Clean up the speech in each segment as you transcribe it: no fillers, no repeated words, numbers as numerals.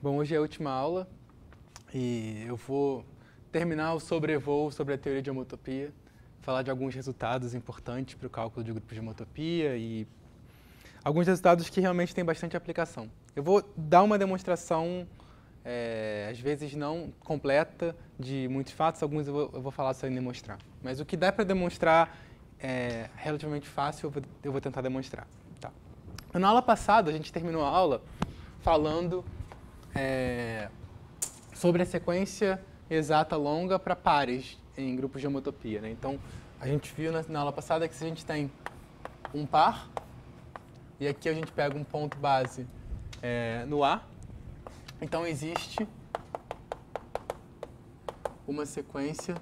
Bom, hoje é a última aula e eu vou terminar o sobrevoo sobre a teoria de homotopia, falar de alguns resultados importantes para o cálculo de grupos de homotopia e alguns resultados que realmente têm bastante aplicação. Eu vou dar uma demonstração, às vezes não completa, de muitos fatos, alguns eu vou falar sem demonstrar. Mas o que dá para demonstrar é relativamente fácil, eu vou tentar demonstrar. Tá. Na aula passada, a gente terminou a aula falando sobre a sequência exata longa para pares em grupos de homotopia, né? Então, a gente viu na aula passada que se a gente tem um par, e aqui a gente pega um ponto base no A, então existe uma sequência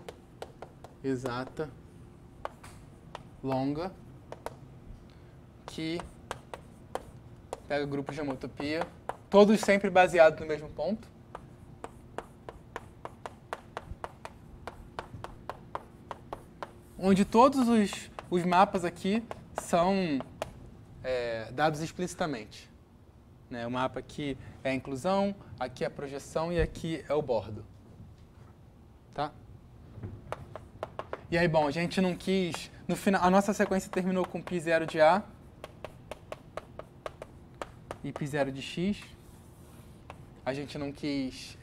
exata longa que pega grupos de homotopia, todos sempre baseados no mesmo ponto. Onde todos os mapas aqui são dados explicitamente. Né? O mapa aqui é a inclusão, aqui é a projeção e aqui é o bordo. Tá? E aí, bom, a gente não quis... No final, a nossa sequência terminou com π0 de A e π0 de X. A gente não quis,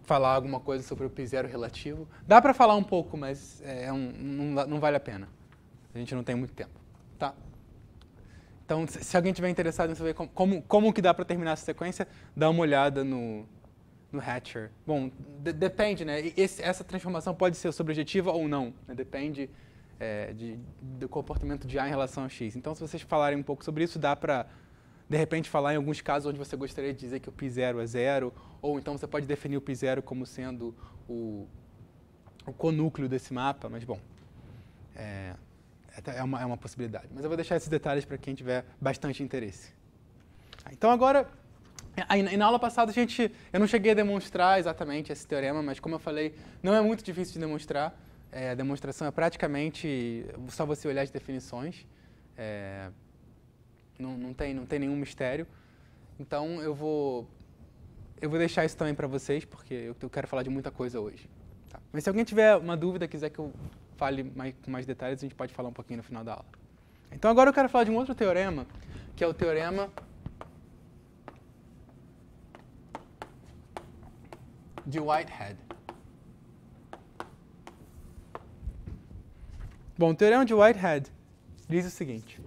falar alguma coisa sobre o π0 relativo. Dá para falar um pouco, mas não vale a pena. A gente não tem muito tempo. Tá? Então, se alguém tiver interessado em saber como que dá para terminar essa sequência, dá uma olhada no Hatcher. Bom, depende, né? Essa transformação pode ser sobrejetiva ou não. Né? Depende do comportamento de A em relação a X. Então, se vocês falarem um pouco sobre isso, dá para, de repente, falar em alguns casos onde você gostaria de dizer que o π0 é 0, ou então você pode definir o π0 como sendo o conúcleo desse mapa, mas, bom, é uma possibilidade. Mas eu vou deixar esses detalhes para quem tiver bastante interesse. Então, agora... Na aula passada, eu não cheguei a demonstrar exatamente esse teorema, mas como eu falei, não é muito difícil de demonstrar. A demonstração é praticamente só você olhar as definições. Não tem nenhum mistério. Então, eu vou deixar isso também para vocês, porque eu quero falar de muita coisa hoje. Tá? Mas se alguém tiver uma dúvida, quiser que eu fale com mais detalhes, a gente pode falar um pouquinho no final da aula. Então, agora eu quero falar de um outro teorema, que é o teorema de Whitehead. Bom, o teorema de Whitehead diz o seguinte.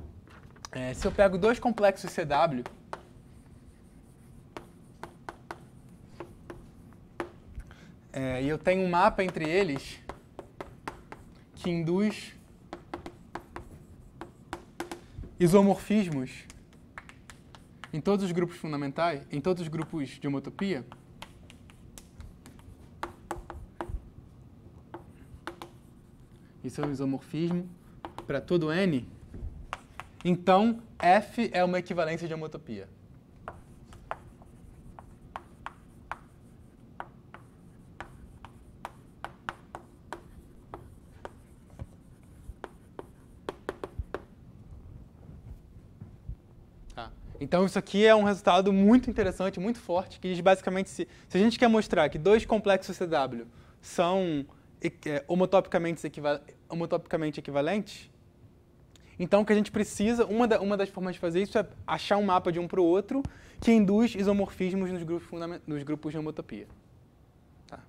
Se eu pego dois complexos CW, e eu tenho um mapa entre eles que induz isomorfismos em todos os grupos fundamentais, em todos os grupos de homotopia, isso é um isomorfismo para todo N, então F é uma equivalência de homotopia. Tá. Então isso aqui é um resultado muito interessante, muito forte, que diz basicamente se a gente quer mostrar que dois complexos CW são homotopicamente equivalentes, então o que a gente precisa, uma das formas de fazer isso é achar um mapa de um para o outro que induz isomorfismos nos grupos de homotopia. Tá.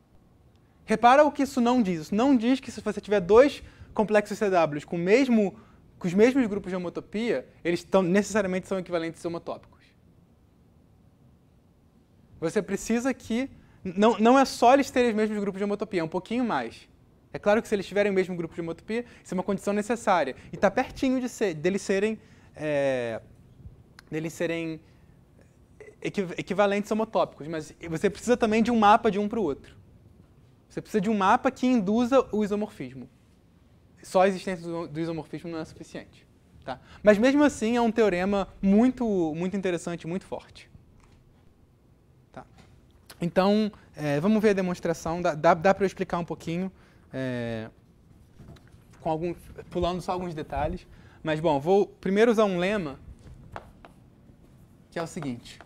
Repara o que isso não diz. Isso não diz que se você tiver dois complexos CWs com os mesmos grupos de homotopia, eles necessariamente são equivalentes homotópicos. Você precisa que... Não é só eles terem os mesmos grupos de homotopia, é um pouquinho mais. É claro que se eles tiverem o mesmo grupo de homotopia, isso é uma condição necessária. E está pertinho deles serem equivalentes homotópicos. Mas você precisa também de um mapa de um para o outro. Você precisa de um mapa que induza o isomorfismo. Só a existência do isomorfismo não é suficiente. Tá? Mas mesmo assim é um teorema muito, muito interessante, muito forte. Então, vamos ver a demonstração. Dá para eu explicar um pouquinho, pulando só alguns detalhes. Mas, bom, vou primeiro usar um lema, que é o seguinte.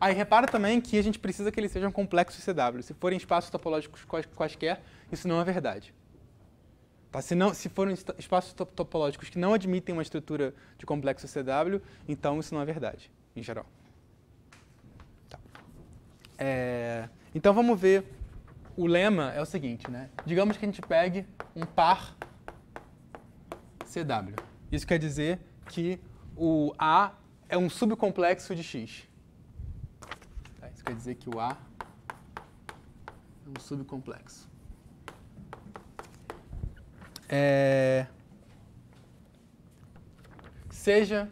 Aí repara também que a gente precisa que eles sejam complexos CW. Se forem espaços topológicos quaisquer, isso não é verdade. Tá? Se forem espaços topológicos que não admitem uma estrutura de complexo CW, então isso não é verdade, em geral. Tá. Então vamos ver, o lema é o seguinte, né? Digamos que a gente pegue um par CW. Isso quer dizer que o A é um subcomplexo de X. Tá? Isso quer dizer que o A é um subcomplexo. Seja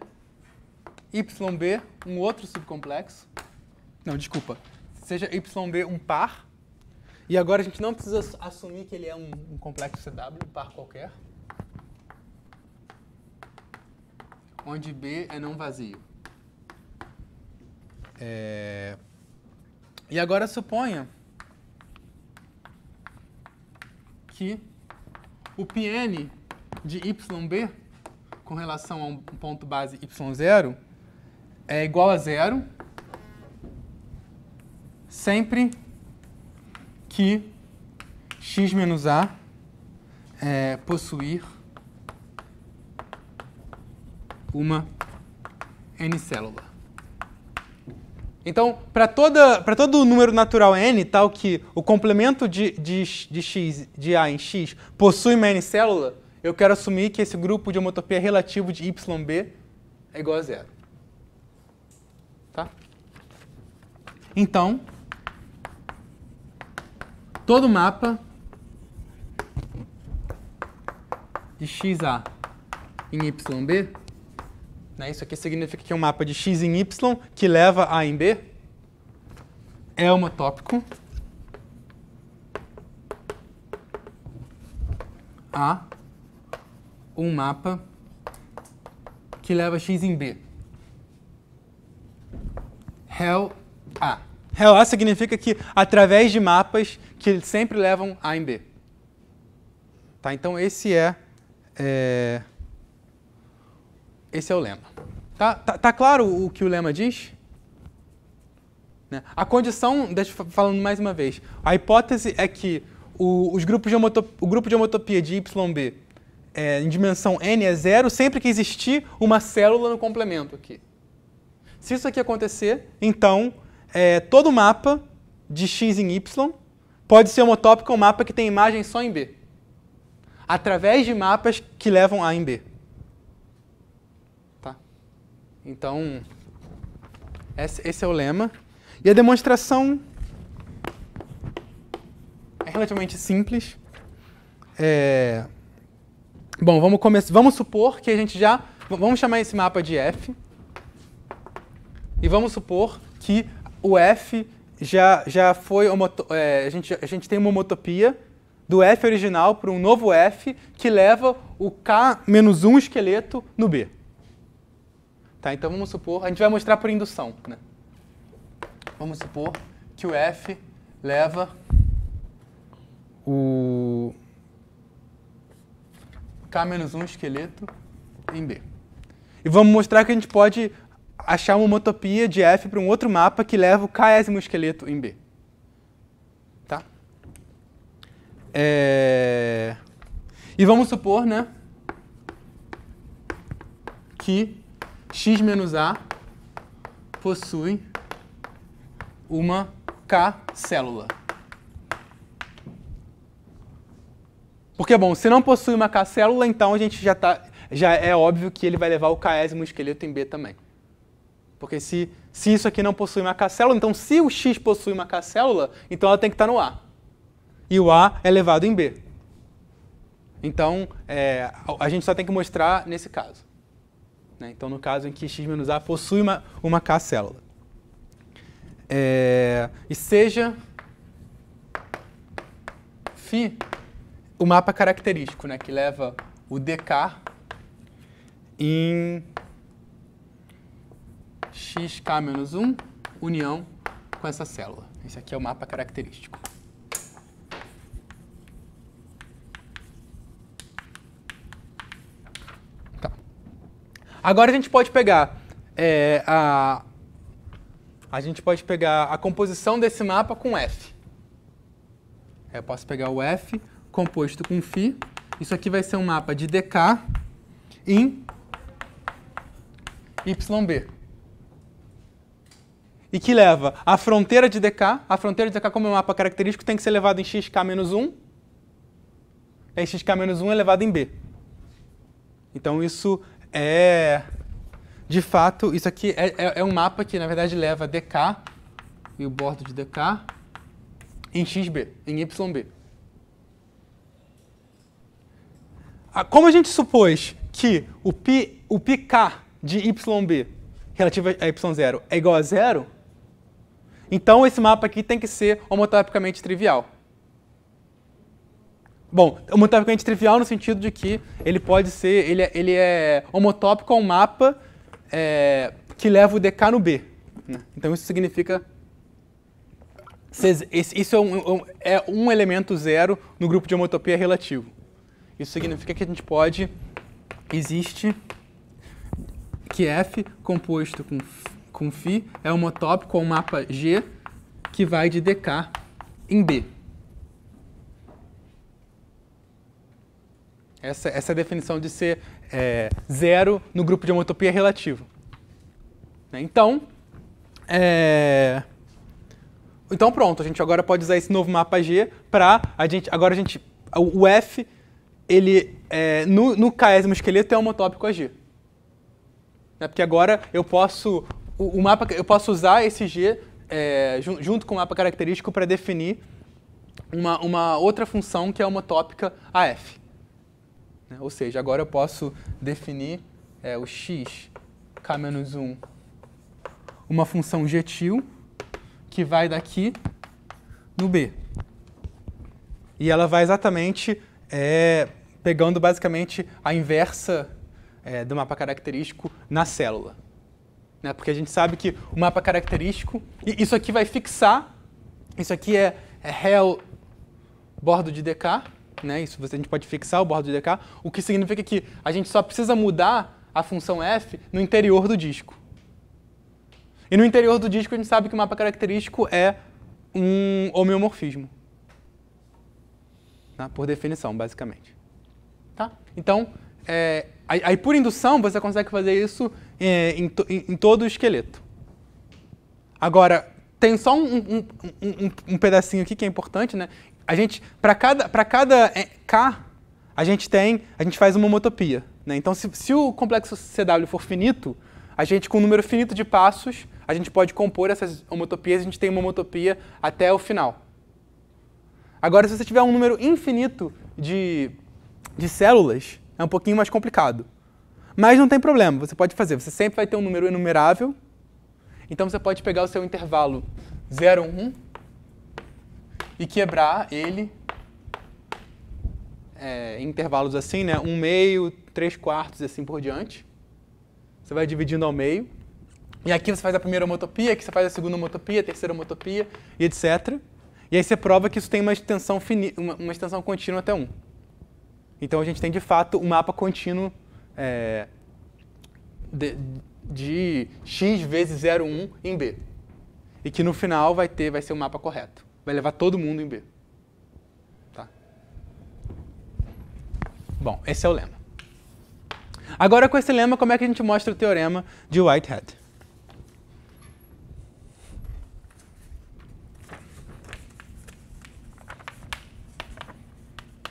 YB um outro subcomplexo. Não, desculpa. Seja YB um par. E agora a gente não precisa assumir que ele é um complexo CW, um par qualquer. Onde B é não vazio. E agora suponha que o Pn de YB com relação a um ponto base Y0 é igual a zero sempre que x menos A possuir uma n-célula. Então, para todo número natural n, tal que o complemento de x, de A em x, possui uma n-célula, eu quero assumir que esse grupo de homotopia relativo de YB é igual a zero. Tá? Então, todo mapa de XA em YB, né, isso aqui significa que é um mapa de x em y que leva A em B, é homotópico a um mapa que leva x em B. Rel A. Rel A significa que através de mapas que sempre levam A em B. Tá, então esse é o lema. Tá claro o que o lema diz? Né? A condição, falando mais uma vez, a hipótese é que o grupo de homotopia de YB em dimensão n é zero sempre que existir uma célula no complemento aqui. Se isso aqui acontecer, então todo mapa de x em y pode ser homotópico a um mapa que tem imagem só em B, através de mapas que levam A em B. Tá? Então, esse é o lema. E a demonstração é relativamente simples. Bom, vamos supor que a gente já... Vamos chamar esse mapa de F. E vamos supor que o F já foi... a gente tem uma homotopia do F original para um novo F que leva o K-1 esqueleto no B. Tá, então vamos supor... A gente vai mostrar por indução, né? Vamos supor que o F leva o K-1 esqueleto em B. E vamos mostrar que a gente pode achar uma homotopia de F para um outro mapa que leva o K-ésimo esqueleto em B. Tá? E vamos supor, né, que x menos A possui uma K-célula. Porque, bom, se não possui uma K-célula, então a gente já é óbvio que ele vai levar o K-ésimo esqueleto em B também. Porque se isso aqui não possui uma K-célula, então se o X possui uma K-célula, então ela tem que estar no A. E o A é levado em B. Então, a gente só tem que mostrar nesse caso. Né? Então, no caso em que x menos A possui uma K-célula. E seja φ o mapa característico, né, que leva o DK em xk-1 união com essa célula. Esse aqui é o mapa característico. Tá. Agora a gente pode pegar a gente pode pegar a composição desse mapa com F. Eu posso pegar o F composto com φ. Isso aqui vai ser um mapa de dk em YB. E que leva a fronteira de dk. A fronteira de dk, como é um mapa característico, tem que ser levado em xk-1. E xk-1 é levado em b. Então isso é, de fato, isso aqui é um mapa que, na verdade, leva dk e o bordo de dk em xb, em yb. Como a gente supôs que o πk de yb relativo a y0 é igual a 0, então esse mapa aqui tem que ser homotopicamente trivial. Bom, homotopicamente trivial no sentido de que ele pode ser, ele é homotópico a um mapa que leva o dk no b. Né? Então isso significa, isso é um elemento zero no grupo de homotopia relativo. Isso significa que a gente pode, existe que F composto com φ é homotópico a um mapa G que vai de dk em B. Essa é a definição de ser zero no grupo de homotopia relativo. Então, então pronto, a gente agora pode usar esse novo mapa G para o F, ele no késimo esqueleto é homotópico a G. Porque agora eu posso usar esse G junto com o mapa característico para definir uma outra função que é homotópica a F. Ou seja, agora eu posso definir o x k-1, uma função gentil que vai daqui no B. E ela vai exatamente pegando basicamente a inversa do mapa característico na célula. Porque a gente sabe que o mapa característico, e isso aqui vai fixar, isso aqui é rel bordo de dk, isso a gente pode fixar o bordo de dk, o que significa que a gente só precisa mudar a função f no interior do disco. E no interior do disco a gente sabe que o mapa característico é um homeomorfismo. Por definição, basicamente. Tá? Então, aí por indução você consegue fazer isso em todo o esqueleto. Agora, tem só um pedacinho aqui que é importante, né? A gente, para cada K, a gente faz uma homotopia. Né? Então, se o complexo CW for finito, a gente, com um número finito de passos, a gente pode compor essas homotopias, a gente tem uma homotopia até o final. Agora, se você tiver um número infinito de células, é um pouquinho mais complicado. Mas não tem problema, você pode fazer. Você sempre vai ter um número enumerável. Então, você pode pegar o seu intervalo 0, 1 e quebrar ele em intervalos assim, né? 1/2, 3/4 e assim por diante. Você vai dividindo ao meio. E aqui você faz a primeira homotopia, aqui você faz a segunda homotopia, a terceira homotopia, e etc. E aí você prova que isso tem uma extensão contínua até 1. Então a gente tem, de fato, um mapa contínuo de x vezes 0, 1 em B. E que no final vai ser o mapa correto. Vai levar todo mundo em B. Tá? Bom, esse é o lema. Agora, com esse lema, como é que a gente mostra o teorema de Whitehead?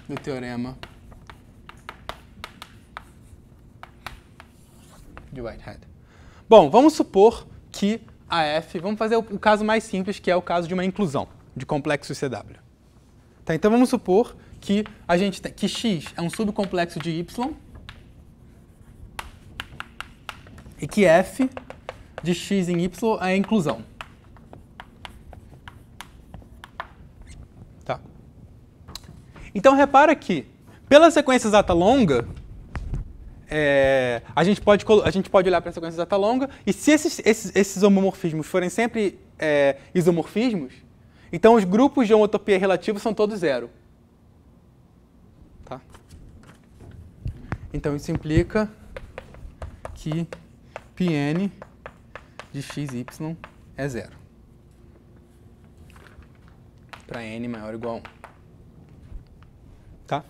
Do teorema de Whitehead. Bom, vamos supor que a F... Vamos fazer o caso mais simples, que é o caso de uma inclusão de complexos CW. Tá, então, vamos supor que que X é um subcomplexo de Y e que F de X em Y é a inclusão. Tá. Então, repara que, pela sequência exata longa, a gente pode olhar para a sequência exata longa, e se esses homomorfismos forem sempre isomorfismos, então os grupos de homotopia relativa são todos zero. Tá? Então isso implica que Pn de xy é 0. Para n maior ou igual a 1. Tá?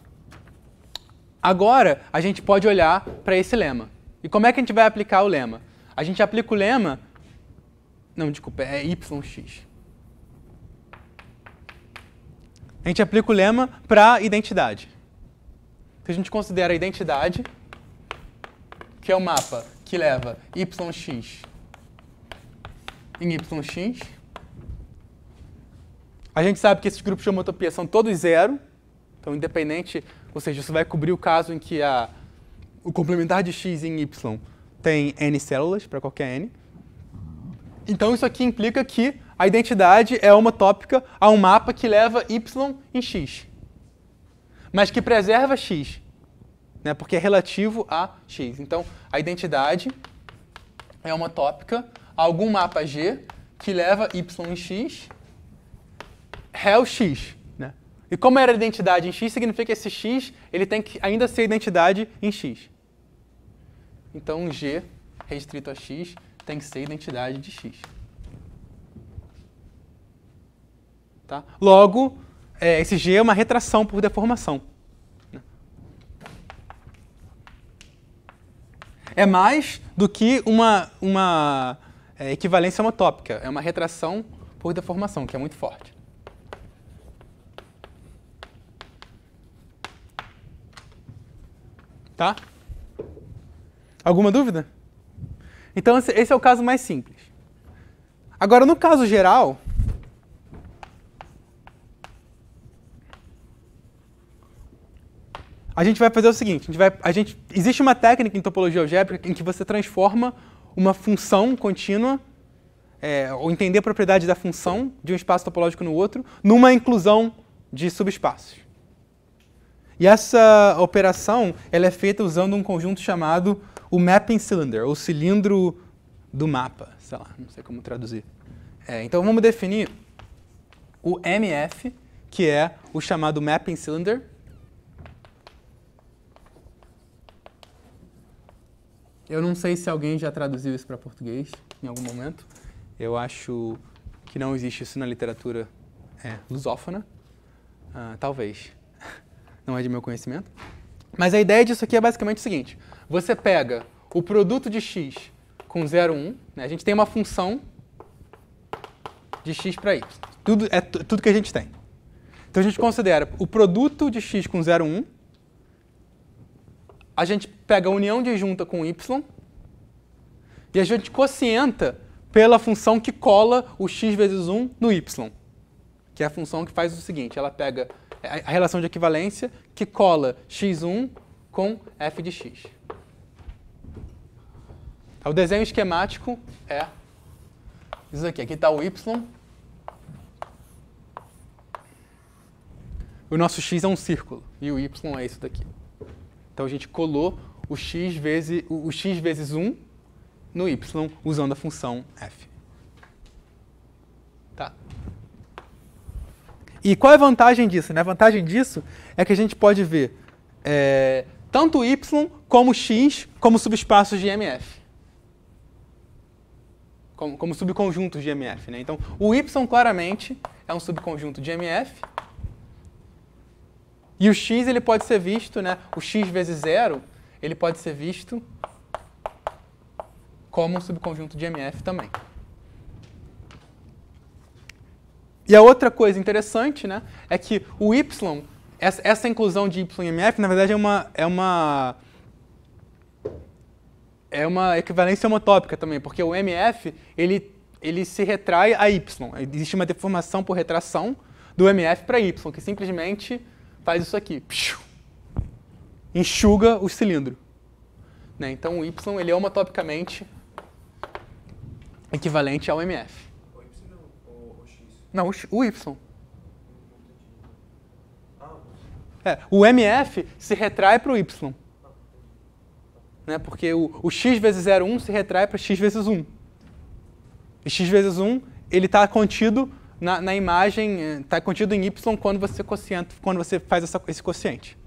Agora, a gente pode olhar para esse lema. E como é que a gente vai aplicar o lema? A gente aplica o lema... Não, desculpa, é yx. A gente aplica o lema para a identidade. Então, a gente considera a identidade, que é o mapa que leva yx em yx. A gente sabe que esses grupos de homotopia são todos zero. Então, independente, ou seja, isso vai cobrir o caso em que o complementar de x em y tem n células para qualquer n. Então, isso aqui implica que a identidade é homotópica a um mapa que leva y em x, mas que preserva x, né, porque é relativo a x. Então, a identidade é homotópica a algum mapa G que leva y em x, rel x. Né? E como era a identidade em x, significa que esse x ele tem que ainda ser identidade em x. Então, G restrito a x tem que ser identidade de x. Tá? Logo, esse G é uma retração por deformação. É mais do que uma equivalência homotópica. É uma retração por deformação, que é muito forte. Tá? Alguma dúvida? Então, esse é o caso mais simples. Agora, no caso geral, a gente vai fazer o seguinte, existe uma técnica em topologia algébrica em que você transforma uma função contínua, ou entender a propriedade da função de um espaço topológico no outro, numa inclusão de subespaços. E essa operação ela é feita usando um conjunto chamado o mapping cylinder, ou cilindro do mapa, sei lá, não sei como traduzir. Então vamos definir o MF, que é o chamado mapping cylinder. Eu não sei se alguém já traduziu isso para português em algum momento. Eu acho que não existe isso na literatura lusófona. Talvez. Não é de meu conhecimento. Mas a ideia disso aqui é basicamente o seguinte. Você pega o produto de x com 0, 1. Né? A gente tem uma função de x para y. Tudo que a gente tem. Então a gente considera o produto de x com 0, 1. A gente pega a união disjunta com y e a gente quocienta pela função que cola o x vezes 1 no y, que é a função que faz o seguinte, ela pega a relação de equivalência que cola x1 com f de x. O desenho esquemático é isso aqui. Aqui está o y. O nosso x é um círculo e o y é isso daqui. Então, a gente colou o x vezes 1 no y usando a função f. Tá? E qual é a vantagem disso? Né? A vantagem disso é que a gente pode ver tanto y como x como subespaços de MF. Como subconjuntos de MF. Né? Então, o y claramente é um subconjunto de MF. E o x ele pode ser visto, né? O x vezes 0, ele pode ser visto como um subconjunto de MF também. E a outra coisa interessante, né, é que o y, essa inclusão de y em MF, na verdade é uma equivalência homotópica também, porque o MF ele se retrai a y. Existe uma deformação por retração do MF para y, que simplesmente faz isso aqui, enxuga o cilindro. Né? Então o y ele é homotopicamente equivalente ao MF. O y não, o x? Não, o y. O MF se retrai para o y. Né? Porque o x vezes 0,1 se retrai para x vezes 1. E x vezes 1 ele está contido na imagem, está contido em y quando você faz esse quociente.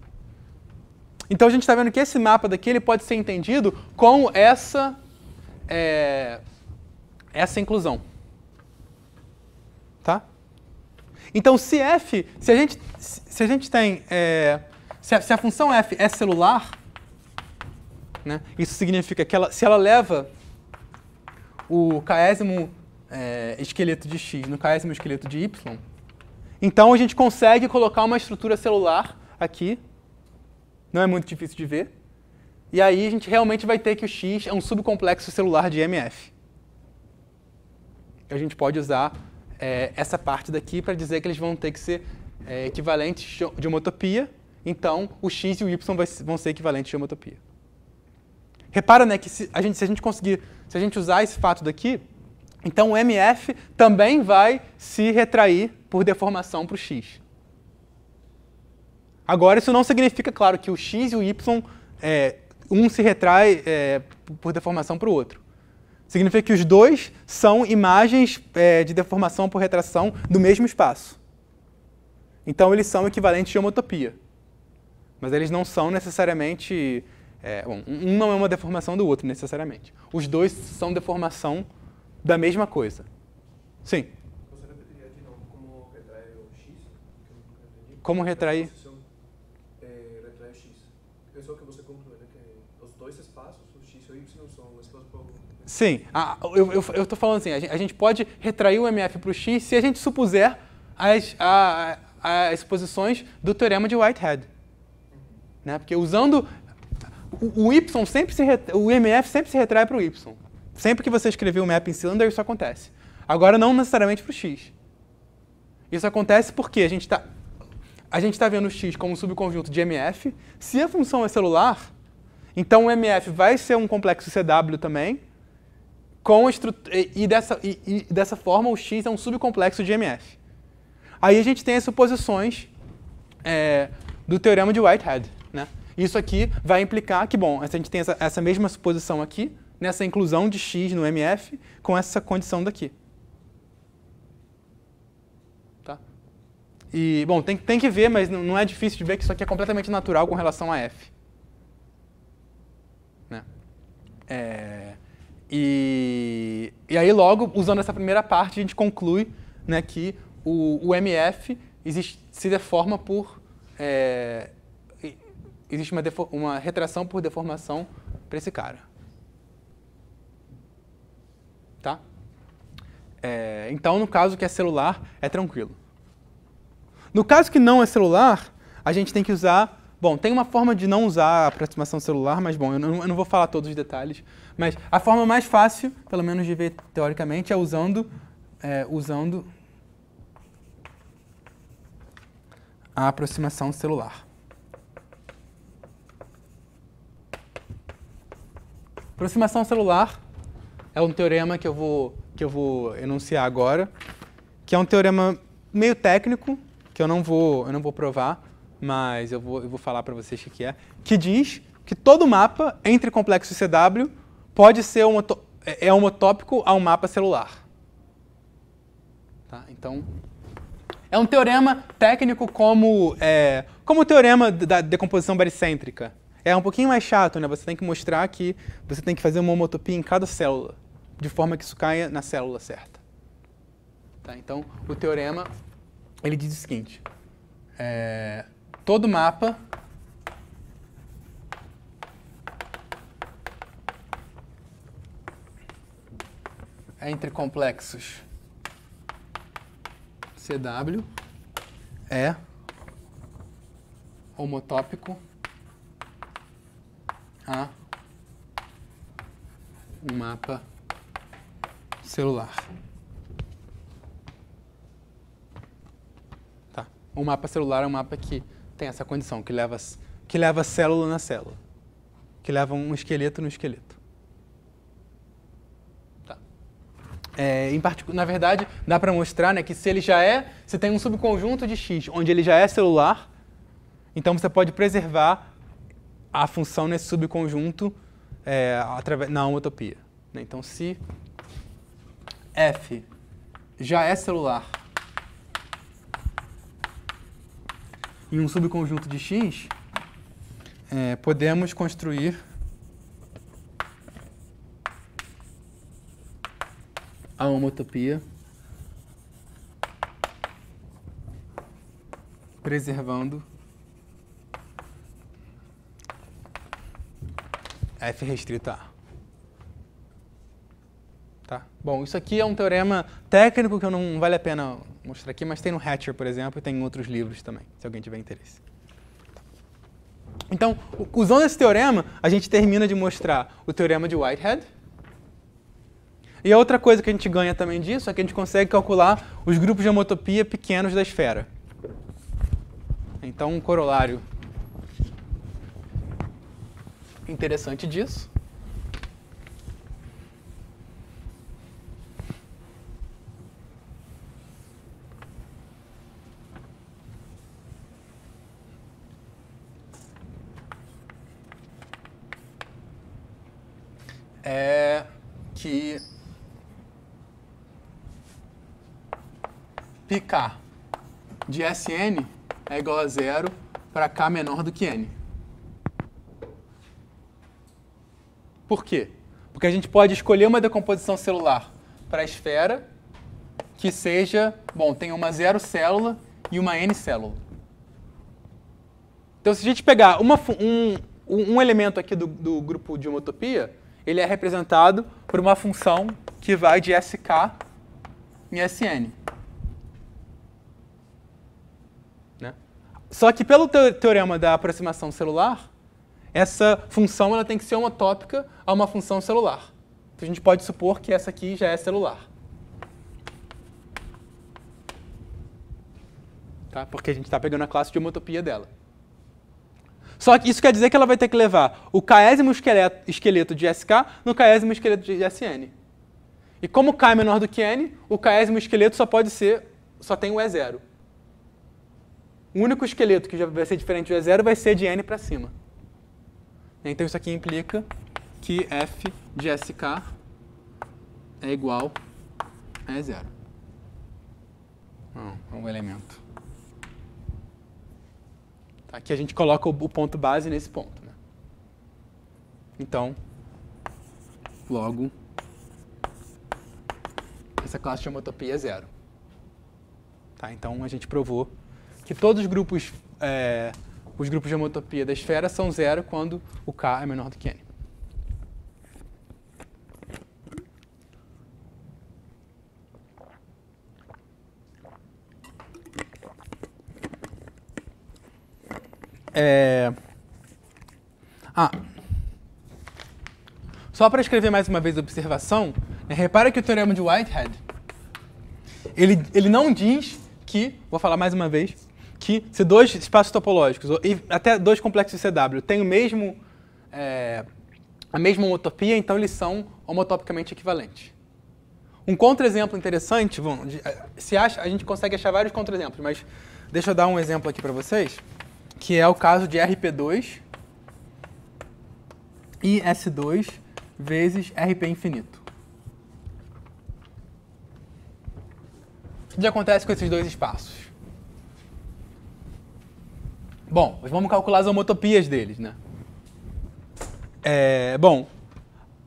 Então a gente está vendo que esse mapa daqui ele pode ser entendido com essa inclusão. Tá? Então, se a gente tem, se a função f é celular, né, isso significa que se ela leva o késimo esqueleto de x no késimo esqueleto de y, então a gente consegue colocar uma estrutura celular aqui, não é muito difícil de ver, e aí a gente realmente vai ter que o x é um subcomplexo celular de MF. A gente pode usar essa parte daqui para dizer que eles vão ter que ser equivalentes de homotopia, então o x e o y vão ser equivalentes de homotopia. Repara, né, que se a gente usar esse fato daqui, então o MF também vai se retrair por deformação para o x. Agora, isso não significa, claro, que o x e o y, um se retrai por deformação para o outro. Significa que os dois são imagens de deformação por retração do mesmo espaço. Então, eles são equivalentes de homotopia. Mas eles não são necessariamente... um não é uma deformação do outro, necessariamente. Os dois são deformação da mesma coisa. Sim? Você repetiria de novo como retrai o x? Que eu nunca entendi. Como retrair? Retrai o x. É só que você conclui, né? Que os dois espaços, o x e o y, são espaços por... Sim. Eu estou falando assim, a gente pode retrair o MF para o x se a gente supuser as posições do teorema de Whitehead. Né? Porque usando... O MF sempre se retrai para o y. Sempre que você escrever o mapping cylinder, isso acontece. Agora, não necessariamente para o x. Isso acontece porque a gente está vendo o x como um subconjunto de MF. Se a função é celular, então o MF vai ser um complexo CW também, e dessa forma o x é um subcomplexo de MF. Aí a gente tem as suposições do teorema de Whitehead. Né? Isso aqui vai implicar que, bom, a gente tem essa mesma suposição aqui, nessa inclusão de x no MF, com essa condição daqui. Tá? E, bom, tem que ver, mas não é difícil de ver que isso aqui é completamente natural com relação a f. Né? E aí, logo, usando essa primeira parte, a gente conclui, né, que o MF se deforma por... existe uma retração por deformação para esse cara. Tá? Então, no caso que é celular, é tranquilo. No caso que não é celular, a gente tem que usar... Bom, tem uma forma de não usar a aproximação celular, mas, bom, eu não vou falar todos os detalhes. Mas a forma mais fácil, pelo menos de ver teoricamente, é usando a aproximação celular. Aproximação celular é um teorema que eu vou enunciar agora, que é um teorema meio técnico, que eu não vou provar, mas eu vou falar para vocês o que é, que diz que todo mapa entre complexos CW pode ser homotópico a um mapa celular. Tá? Então, é um teorema técnico como o teorema da decomposição baricêntrica. É um pouquinho mais chato, né? Você tem que mostrar que você tem que fazer uma homotopia em cada célula, de forma que isso caia na célula certa. Tá? Então, o teorema, ele diz o seguinte. Todo mapa entre complexos CW é homotópico a um mapa celular. Tá. Um mapa celular é um mapa que tem essa condição, que leva célula na célula, que leva um esqueleto no esqueleto. Tá. Na verdade, dá para mostrar, né, que se tem um subconjunto de x onde ele já é celular, então você pode preservar a função nesse subconjunto na homotopia. Então, se f já é celular em um subconjunto de x, podemos construir a homotopia preservando F restrito a A. Tá? Bom, isso aqui é um teorema técnico que não vale a pena mostrar aqui, mas tem no Hatcher, por exemplo, e tem em outros livros também, se alguém tiver interesse. Então, usando esse teorema, a gente termina de mostrar o teorema de Whitehead. E a outra coisa que a gente ganha também disso é que a gente consegue calcular os grupos de homotopia pequenos da esfera. Então, um corolário interessante disso é que πk de Sn é igual a 0 para k menor do que n. Por quê? Porque a gente pode escolher uma decomposição celular para a esfera que seja, bom, tem uma 0 célula e uma n célula. Então, se a gente pegar um elemento aqui do grupo de homotopia, ele é representado por uma função que vai de Sk em Sn. Né? Só que pelo teorema da aproximação celular, essa função ela tem que ser homotópica a uma função celular. Então, a gente pode supor que essa aqui já é celular. Tá? Porque a gente está pegando a classe de homotopia dela. Só que isso quer dizer que ela vai ter que levar o késimo esqueleto de Sk no késimo esqueleto de Sn. E como k é menor do que n, o késimo esqueleto só tem o E0. O único esqueleto que já vai ser diferente do E0 vai ser de n para cima. Então isso aqui implica que f de Sk é igual a E0. É um elemento. Aqui a gente coloca o ponto base nesse ponto. Né? Então, logo, essa classe de homotopia é 0. Tá? Então a gente provou que todos os grupos de homotopia da esfera são 0 quando o k é menor do que n. Só para escrever mais uma vez a observação, repara que o teorema de Whitehead, ele não diz que, vou falar mais uma vez, que se dois espaços topológicos, e até dois complexos CW, têm a mesma homotopia, então eles são homotopicamente equivalentes. Um contra-exemplo interessante, a gente consegue achar vários contra-exemplos, mas deixa eu dar um exemplo aqui para vocês, que é o caso de RP2 e S2 vezes RP infinito. O que acontece com esses dois espaços? Bom, vamos calcular as homotopias deles, né? Bom,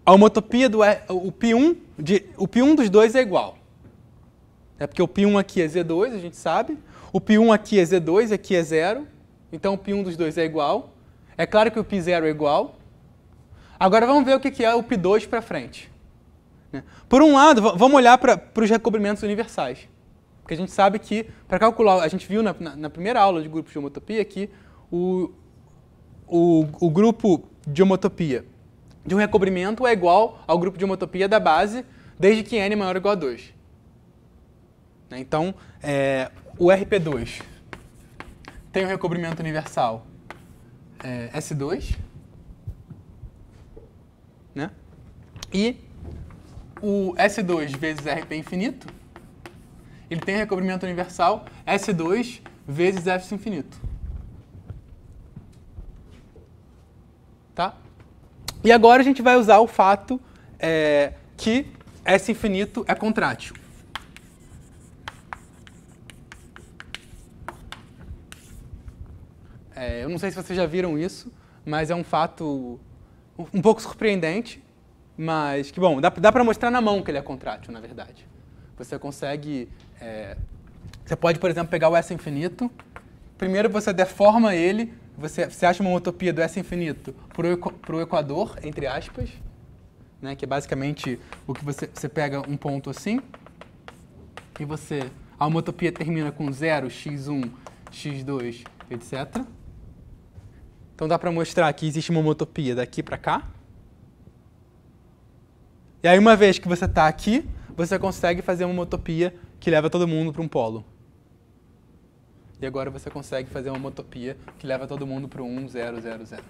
a homotopia o π1 dos dois é igual. É porque o π1 aqui é Z2, a gente sabe. O π1 aqui é Z2, aqui é 0. Então, o π1 dos dois é igual. É claro que o π0 é igual. Agora, vamos ver o que é o π2 para frente. Por um lado, vamos olhar para os recobrimentos universais. Porque a gente sabe que, para calcular, a gente viu na primeira aula de grupos de homotopia que o grupo de homotopia de um recobrimento é igual ao grupo de homotopia da base, desde que n é maior ou igual a 2. Então, o RP2 tem um recobrimento universal S2, né? E o S2 vezes RP infinito, ele tem recobrimento universal S2 vezes F infinito. Tá? E agora a gente vai usar o fato que S infinito é contrátil. Eu não sei se vocês já viram isso, mas é um fato um pouco surpreendente, mas que, bom, dá para mostrar na mão que ele é contrátil, na verdade. Você consegue... você pode, por exemplo, pegar o S infinito primeiro você deforma ele, você acha uma homotopia do S infinito para o equador, entre aspas, né, que é basicamente o que você pega um ponto assim, e a homotopia termina com 0, x1, x2, etc. Então dá para mostrar que existe uma homotopia daqui para cá. E aí uma vez que você está aqui, você consegue fazer uma homotopia que leva todo mundo para um polo. E agora você consegue fazer uma homotopia que leva todo mundo para o 1, 0, 0, 0.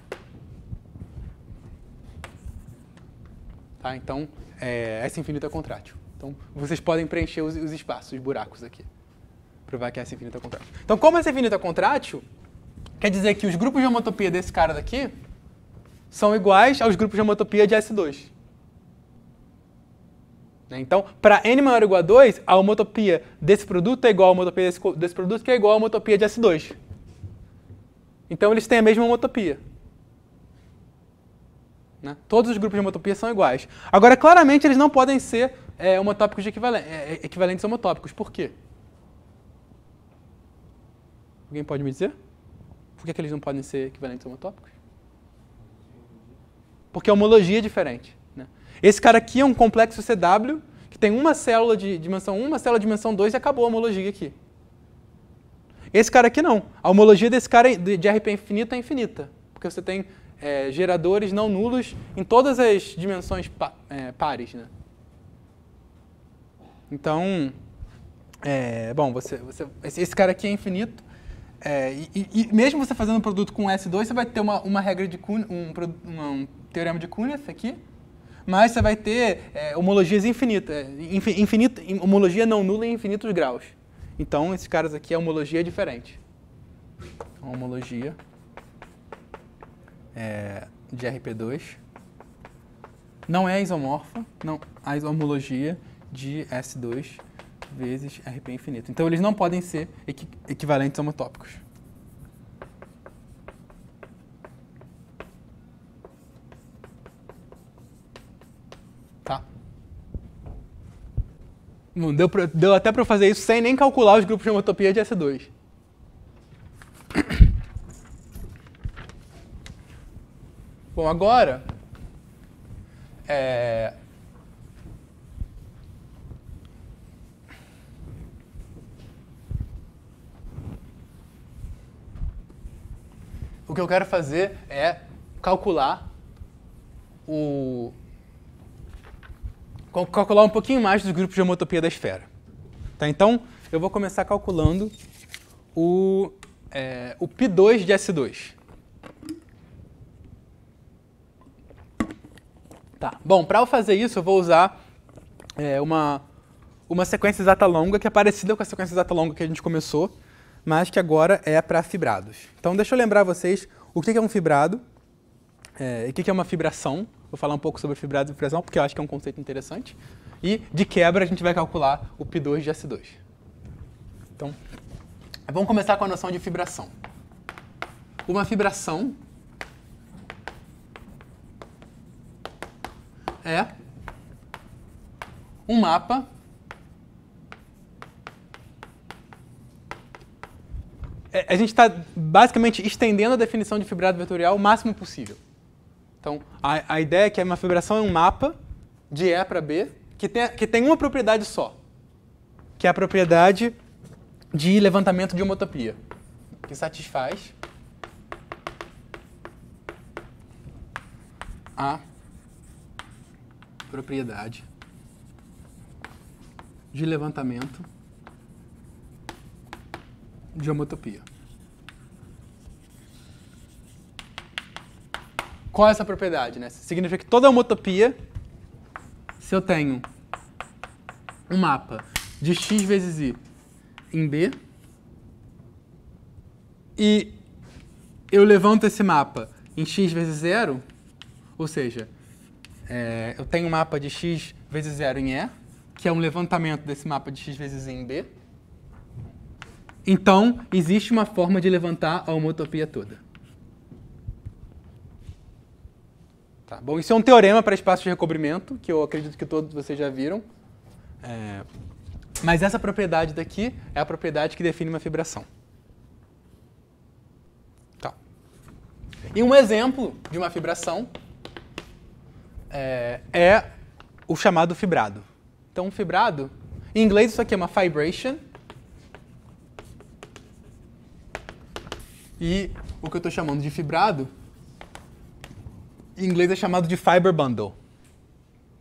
Tá? Então, S infinito é contrátil. Então, vocês podem preencher os espaços, os buracos aqui. Provar que S infinito é contrátil. Então, como S infinito é contrátil, quer dizer que os grupos de homotopia desse cara daqui são iguais aos grupos de homotopia de S2. Então, para n maior ou igual a 2, a homotopia desse produto é igual à homotopia desse produto, que é igual à homotopia de S2. Então, eles têm a mesma homotopia. Né? Todos os grupos de homotopia são iguais. Agora, claramente, eles não podem ser homotópicos de equivalentes homotópicos. Por quê? Alguém pode me dizer? Por que eles não podem ser equivalentes homotópicos? Porque a homologia é diferente. Né? Esse cara aqui é um complexo CW que tem uma célula de dimensão 1, uma célula de dimensão 2 e acabou a homologia aqui. Esse cara aqui não. A homologia desse cara de RP infinito é infinita. Porque você tem geradores não nulos em todas as dimensões pares. Né? Então, bom, esse cara aqui é infinito. E mesmo você fazendo um produto com S2, você vai ter uma regra de um teorema de Kunev aqui, mas você vai ter homologias infinitas, homologia não nula em infinitos graus. Então, esses caras aqui, a homologia é diferente. A homologia de RP2 não é isomorfa, não, a homologia de S2 vezes RP infinito. Então, eles não podem ser equivalentes homotópicos. Tá? Deu até para eu fazer isso sem nem calcular os grupos de homotopia de S2. Bom, agora... o que eu quero fazer é calcular um pouquinho mais dos grupos de homotopia da esfera. Tá? Então, eu vou começar calculando o π2 de S2. Tá. Bom, para eu fazer isso, eu vou usar uma sequência exata longa que é parecida com a sequência exata longa que a gente começou, mas que agora é para fibrados. Então, deixa eu lembrar vocês o que é um fibrado e o que é uma fibração. Vou falar um pouco sobre fibrado e fibração, porque eu acho que é um conceito interessante. E, de quebra, a gente vai calcular o π2 de S2. Então, vamos começar com a noção de fibração. Uma fibração é um mapa a gente está basicamente estendendo a definição de fibrado vetorial o máximo possível. Então, a ideia é que uma fibração é um mapa de E para B que tem uma propriedade só, que é a propriedade de levantamento de homotopia, que satisfaz a propriedade de levantamento de homotopia. Qual é essa propriedade? Né? Significa que toda homotopia, se eu tenho um mapa de x vezes y em B, e eu levanto esse mapa em x vezes 0, ou seja, eu tenho um mapa de x vezes 0 em E, que é um levantamento desse mapa de x vezes y em B, então existe uma forma de levantar a homotopia toda. Tá, bom, isso é um teorema para espaço de recobrimento, que eu acredito que todos vocês já viram. Mas essa propriedade daqui é a propriedade que define uma fibração. E um exemplo de uma fibração é o chamado fibrado. Então, um fibrado, em inglês isso aqui é uma fibration. E o que eu estou chamando de fibrado, em inglês é chamado de fiber bundle.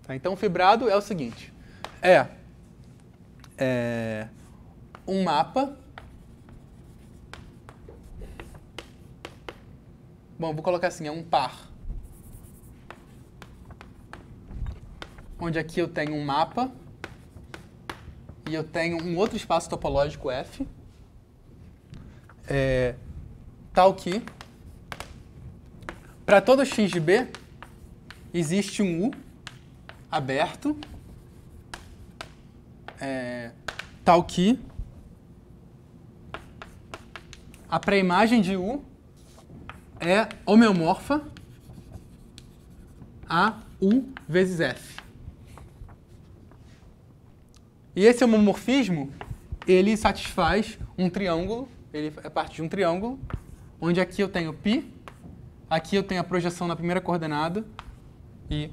Tá? Então, o fibrado é o seguinte, um mapa. Bom, vou colocar assim, é um par. Onde aqui eu tenho um mapa e eu tenho um outro espaço topológico F, tal que, para todo x de B, existe um U aberto, tal que a pré-imagem de U é homeomorfa a U vezes F. E esse homomorfismo, ele satisfaz um triângulo, ele é parte de um triângulo, onde aqui eu tenho π, aqui eu tenho a projeção na primeira coordenada e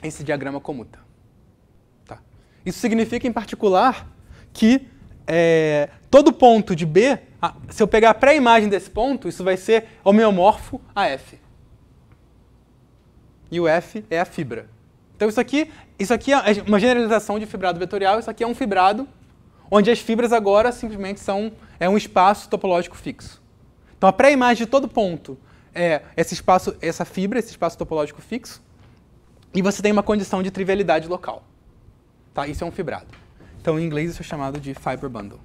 esse diagrama comuta. Tá. Isso significa, em particular, que todo ponto de B, se eu pegar a pré-imagem desse ponto, isso vai ser homeomorfo a F. E o F é a fibra. Então isso aqui é uma generalização de fibrado vetorial, isso aqui é um fibrado, onde as fibras agora simplesmente são um espaço topológico fixo. Então a pré-imagem de todo ponto é essa fibra, esse espaço topológico fixo, e você tem uma condição de trivialidade local. Tá? Isso é um fibrado. Então, em inglês, isso é chamado de fiber bundle.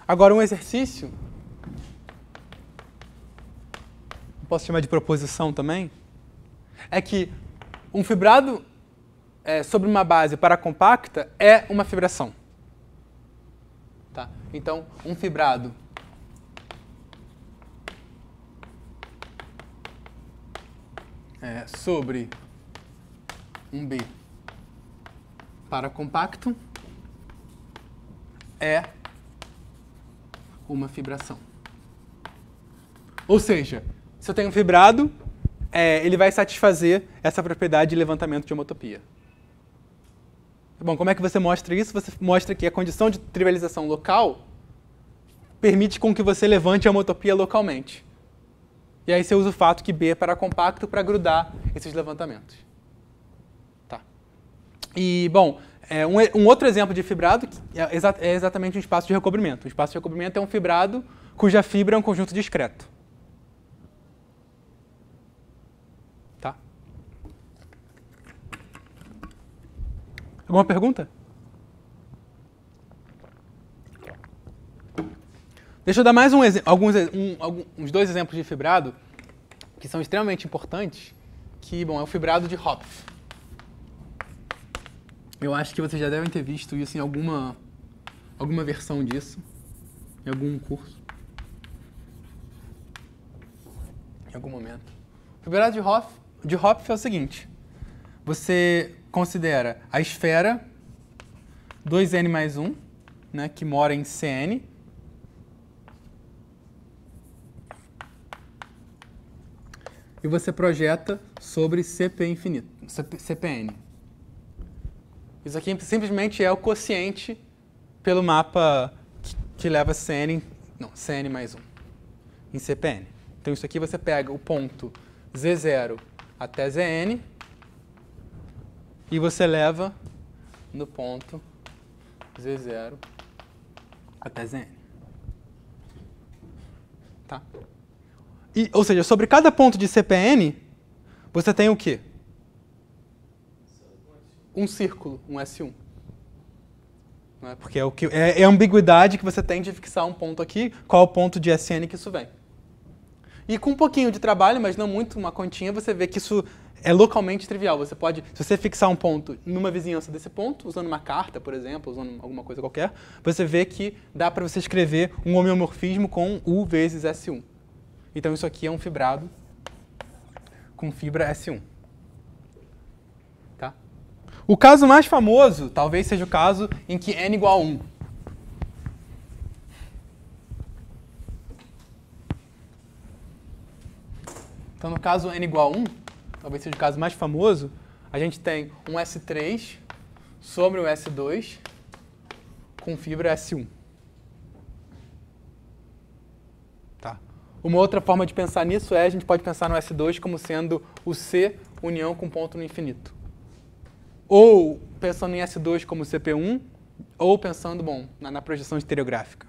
Agora, um exercício, posso chamar de proposição também, é que um fibrado sobre uma base paracompacta é uma fibração. Tá? Então, um fibrado sobre um B paracompacto é uma fibração. Ou seja, se eu tenho um fibrado, ele vai satisfazer essa propriedade de levantamento de homotopia. Bom, como é que você mostra isso? Você mostra que a condição de trivialização local permite com que você levante a homotopia localmente. E aí você usa o fato que B é paracompacto para grudar esses levantamentos. Tá. E, bom, um outro exemplo de fibrado é exatamente um espaço de recobrimento. O espaço de recobrimento é um fibrado cuja fibra é um conjunto discreto. Tá? Alguma pergunta? Deixa eu dar mais uns dois exemplos de fibrado que são extremamente importantes, que, bom, é o fibrado de Hopf. Eu acho que vocês já devem ter visto isso em alguma versão disso, em algum curso, em algum momento. O fibrado de Hopf é o seguinte: você considera a esfera 2n mais 1, né, que mora em Cn, e você projeta sobre Cpn. Isso aqui simplesmente é o quociente pelo mapa que leva Cn mais 1 em Cpn. Então isso aqui você pega o ponto Z0 até Zn e você leva no ponto Z0 até Zn. Tá? Ou seja, sobre cada ponto de Cpn, você tem o quê? Um círculo, um S1. Não é? Porque é a ambiguidade que você tem de fixar um ponto aqui, qual o ponto de Sn que isso vem. E com um pouquinho de trabalho, mas não muito, uma continha, você vê que isso é localmente trivial. Você pode, se você fixar um ponto numa vizinhança desse ponto, usando uma carta, por exemplo, usando alguma coisa qualquer, você vê que dá para você escrever um homeomorfismo com U vezes S1. Então isso aqui é um fibrado com fibra S1. Tá? O caso mais famoso talvez seja o caso em que n igual a 1. Então no caso n igual a 1, talvez seja o caso mais famoso, a gente tem um S3 sobre o S2 com fibra S1. Tá? Uma outra forma de pensar nisso é a gente pode pensar no S2 como sendo o C união com ponto no infinito. Ou pensando em S2 como CP1, ou pensando, bom, na projeção estereográfica.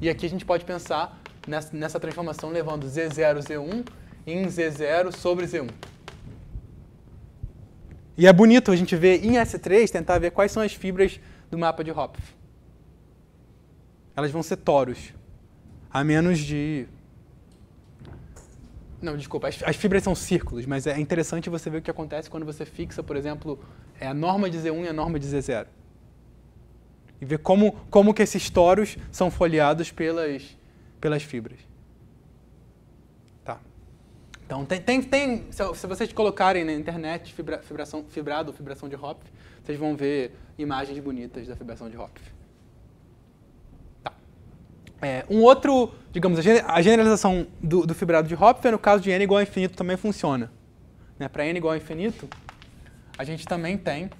E aqui a gente pode pensar nessa transformação levando Z0, Z1 em Z0 sobre Z1. E é bonito a gente ver em S3, tentar ver quais são as fibras do mapa de Hopf. Elas vão ser toros, a menos de... Não, desculpa, as fibras são círculos, mas é interessante você ver o que acontece quando você fixa, por exemplo, a norma de Z1 e a norma de Z0. E ver como que esses toros são folheados pelas fibras. Tá. Então, se vocês colocarem na internet fibrado ou fibração de Hopf, vocês vão ver imagens bonitas da fibração de Hopf. Tá. Um outro, digamos, a generalização do fibrado de Hopf, no caso de n igual a infinito, também funciona. Né? Para n igual a infinito, a gente também tem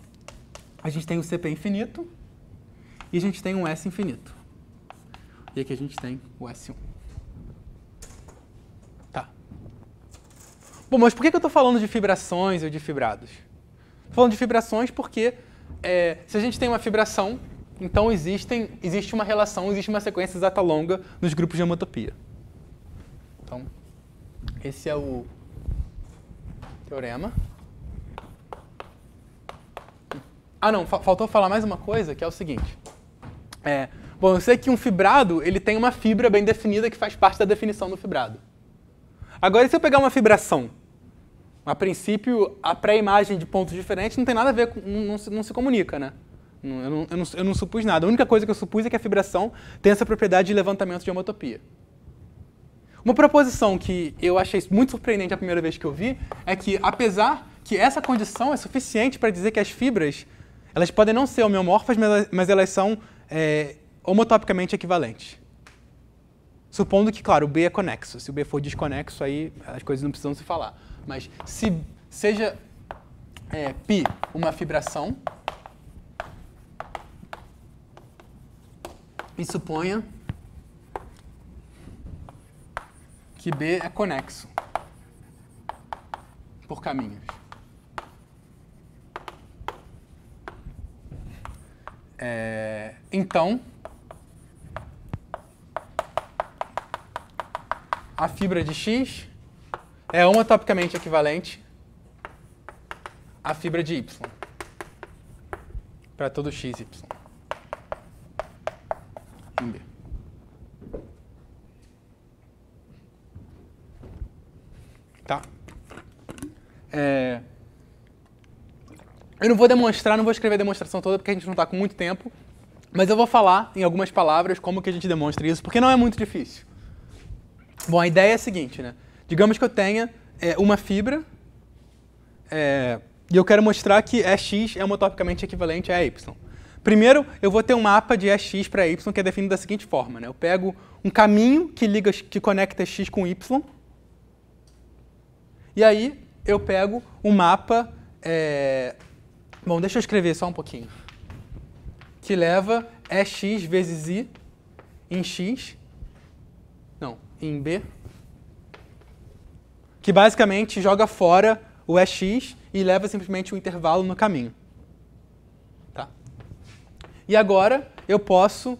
o CP infinito e a gente tem um S infinito. E aqui a gente tem o S1. Tá. Bom, mas por que eu estou falando de fibrações ou de fibrados? Estou falando de fibrações porque se a gente tem uma fibração, então existe uma relação, existe uma sequência exata longa nos grupos de homotopia. Então, esse é o teorema. Ah, não, faltou falar mais uma coisa, que é o seguinte. Bom, eu sei que um fibrado ele tem uma fibra bem definida que faz parte da definição do fibrado. Agora, se eu pegar uma fibração, a princípio, a pré-imagem de pontos diferentes não tem nada a ver com... não se comunica, né? Eu não supus nada. A única coisa que eu supus é que a fibração tem essa propriedade de levantamento de homotopia. Uma proposição que eu achei muito surpreendente a primeira vez que eu vi é que, apesar que essa condição é suficiente para dizer que as fibras elas podem não ser homeomorfas, mas elas são homotopicamente equivalentes. Supondo que, claro, o B é conexo. Se o B for desconexo, aí as coisas não precisam se falar. Mas se seja π uma fibração, e suponha que B é conexo por caminhos. Então, a fibra de X é homotopicamente equivalente à fibra de Y para todo x, y em B. Tá? Eu não vou demonstrar, não vou escrever a demonstração toda porque a gente não está com muito tempo, mas eu vou falar em algumas palavras como que a gente demonstra isso, porque não é muito difícil. Bom, a ideia é a seguinte, né? Digamos que eu tenha uma fibra e eu quero mostrar que EX é homotopicamente equivalente a Y. Primeiro, eu vou ter um mapa de EX para Y que é definido da seguinte forma, né? Eu pego um caminho que conecta X com Y, e aí eu pego um mapa... Bom, deixa eu escrever só um pouquinho. Que leva EX vezes I em X... Não, em B. Que basicamente joga fora o EX e leva simplesmente o intervalo no caminho. Tá? E agora eu posso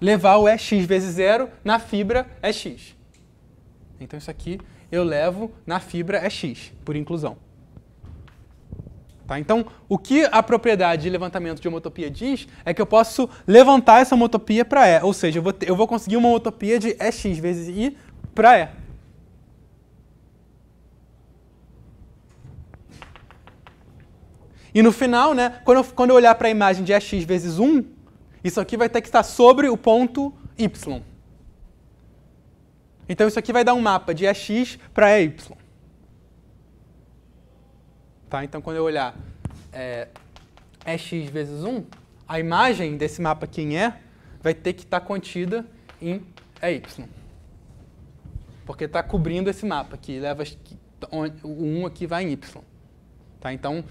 levar o EX vezes 0 na fibra EX. Então isso aqui eu levo na fibra EX, por inclusão. Tá? Então, o que a propriedade de levantamento de homotopia diz é que eu posso levantar essa homotopia para E. Ou seja, eu vou conseguir uma homotopia de EX vezes I para E. E no final, né, quando eu olhar para a imagem de EX vezes 1, isso aqui vai ter que estar sobre o ponto Y. Então isso aqui vai dar um mapa de EX para EY. Tá? Então quando eu olhar EX vezes 1, a imagem desse mapa aqui em E vai ter que estar contida em EY. Porque está cobrindo esse mapa aqui, o 1 aqui vai em Y. Tá? Então,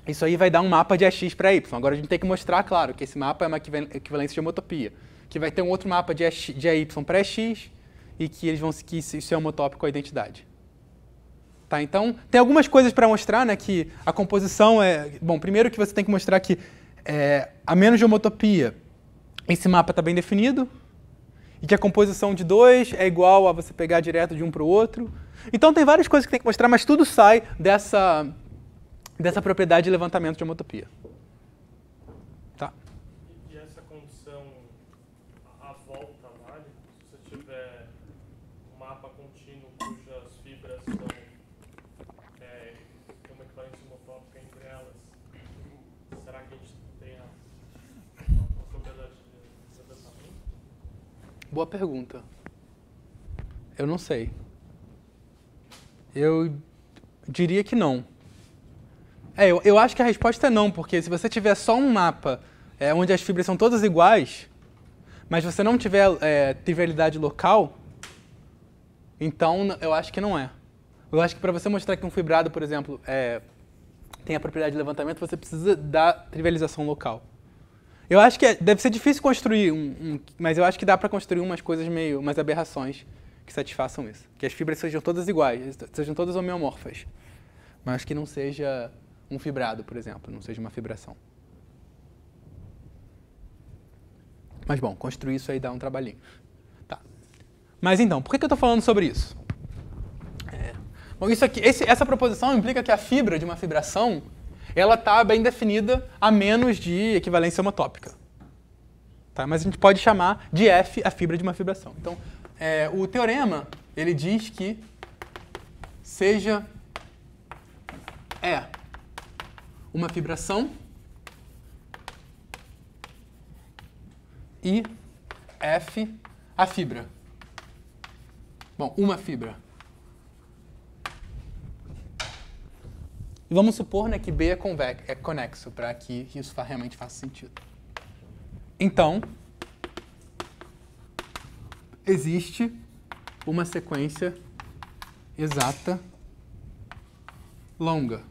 isso aí vai dar um mapa de EX para Y. Agora a gente tem que mostrar, claro, que esse mapa é uma equivalência de homotopia. Que vai ter um outro mapa de EY para EX e que isso é homotópico com a identidade. Tá? Então, tem algumas coisas para mostrar, né, que a composição é... Bom, primeiro que você tem que mostrar que a menos de homotopia, esse mapa está bem definido, e que a composição de 2 é igual a você pegar direto de um para o outro. Então tem várias coisas que tem que mostrar, mas tudo sai dessa propriedade de levantamento de homotopia. Tá? E essa condição, a volta vale? Se você tiver um mapa contínuo cujas fibras tem uma equivalência homotópica entre elas, será que a gente tem a propriedade de levantamento? Boa pergunta. Eu não sei. Eu diria que não. Eu acho que a resposta é não, porque se você tiver só um mapa onde as fibras são todas iguais, mas você não tiver trivialidade local, então eu acho que não é. Eu acho que para você mostrar que um fibrado, por exemplo, tem a propriedade de levantamento, você precisa da trivialização local. Eu acho que deve ser difícil construir mas eu acho que dá para construir umas coisas umas aberrações que satisfaçam isso. Que as fibras sejam todas iguais, sejam todas homeomorfas. Mas que não seja um fibrado, por exemplo, não seja uma fibração. Mas bom, construir isso aí dá um trabalhinho. Tá. Mas então, por que eu estou falando sobre isso? Bom, isso aqui, essa proposição implica que a fibra de uma fibração ela está bem definida a menos de equivalência homotópica. Tá? Mas a gente pode chamar de F a fibra de uma fibração. Então, o teorema ele diz que seja uma fibração e F a fibra. Bom, uma fibra. E vamos supor, né, que B é conexo, para que isso realmente faça sentido. Então, existe uma sequência exata longa,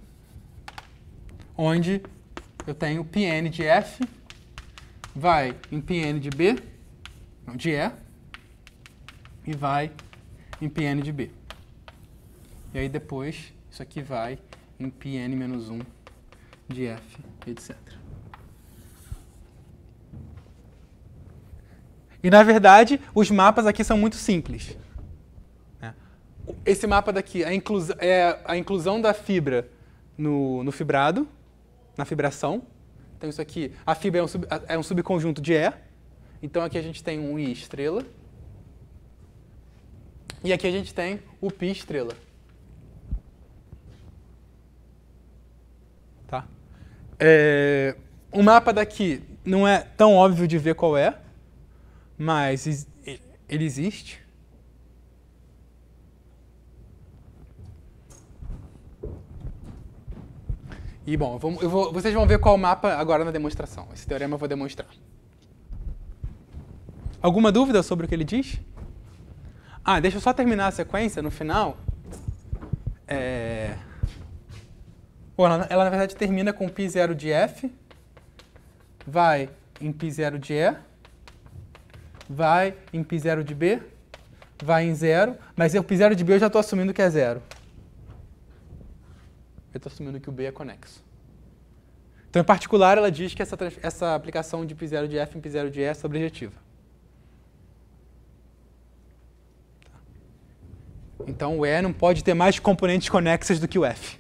onde eu tenho Pn de F vai em Pn de B, não, de E, e vai em Pn de B. E aí depois, isso aqui vai em Pn-1 de F, etc. E, na verdade, os mapas aqui são muito simples. Esse mapa daqui é a inclusão da fibra no fibrado, na fibração. Então, isso aqui, a fibra é um subconjunto de E. Então, aqui a gente tem um I estrela. E aqui a gente tem o π estrela. Tá? O mapa daqui não é tão óbvio de ver qual é, mas ele existe. E, bom, vocês vão ver qual mapa agora na demonstração. Esse teorema eu vou demonstrar. Alguma dúvida sobre o que ele diz? Deixa eu só terminar a sequência no final. Bom, ela na verdade termina com π0 de F, vai em π0 de E, vai em π0 de B, vai em 0, mas o π0 de B eu já estou assumindo que é 0. Eu estou assumindo que o B é conexo. Então, em particular, ela diz que essa aplicação de π0 de F em π0 de E é sobrejetiva. Então, o E não pode ter mais componentes conexas do que o F.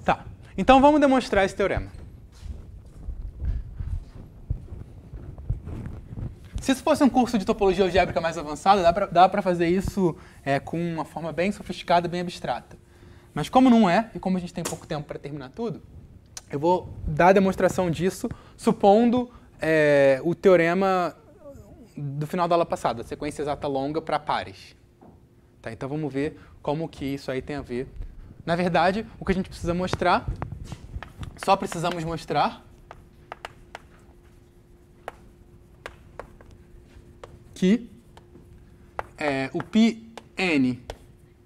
Tá. Então, vamos demonstrar esse teorema. Se isso fosse um curso de topologia algébrica mais avançada, dá para fazer isso com uma forma bem sofisticada, bem abstrata. Mas como não é, e como a gente tem pouco tempo para terminar tudo, eu vou dar a demonstração disso supondo o teorema do final da aula passada, sequência exata longa para pares. Tá, então vamos ver como que isso aí tem a ver. Na verdade, o que a gente precisa mostrar, só precisamos mostrar que o Pn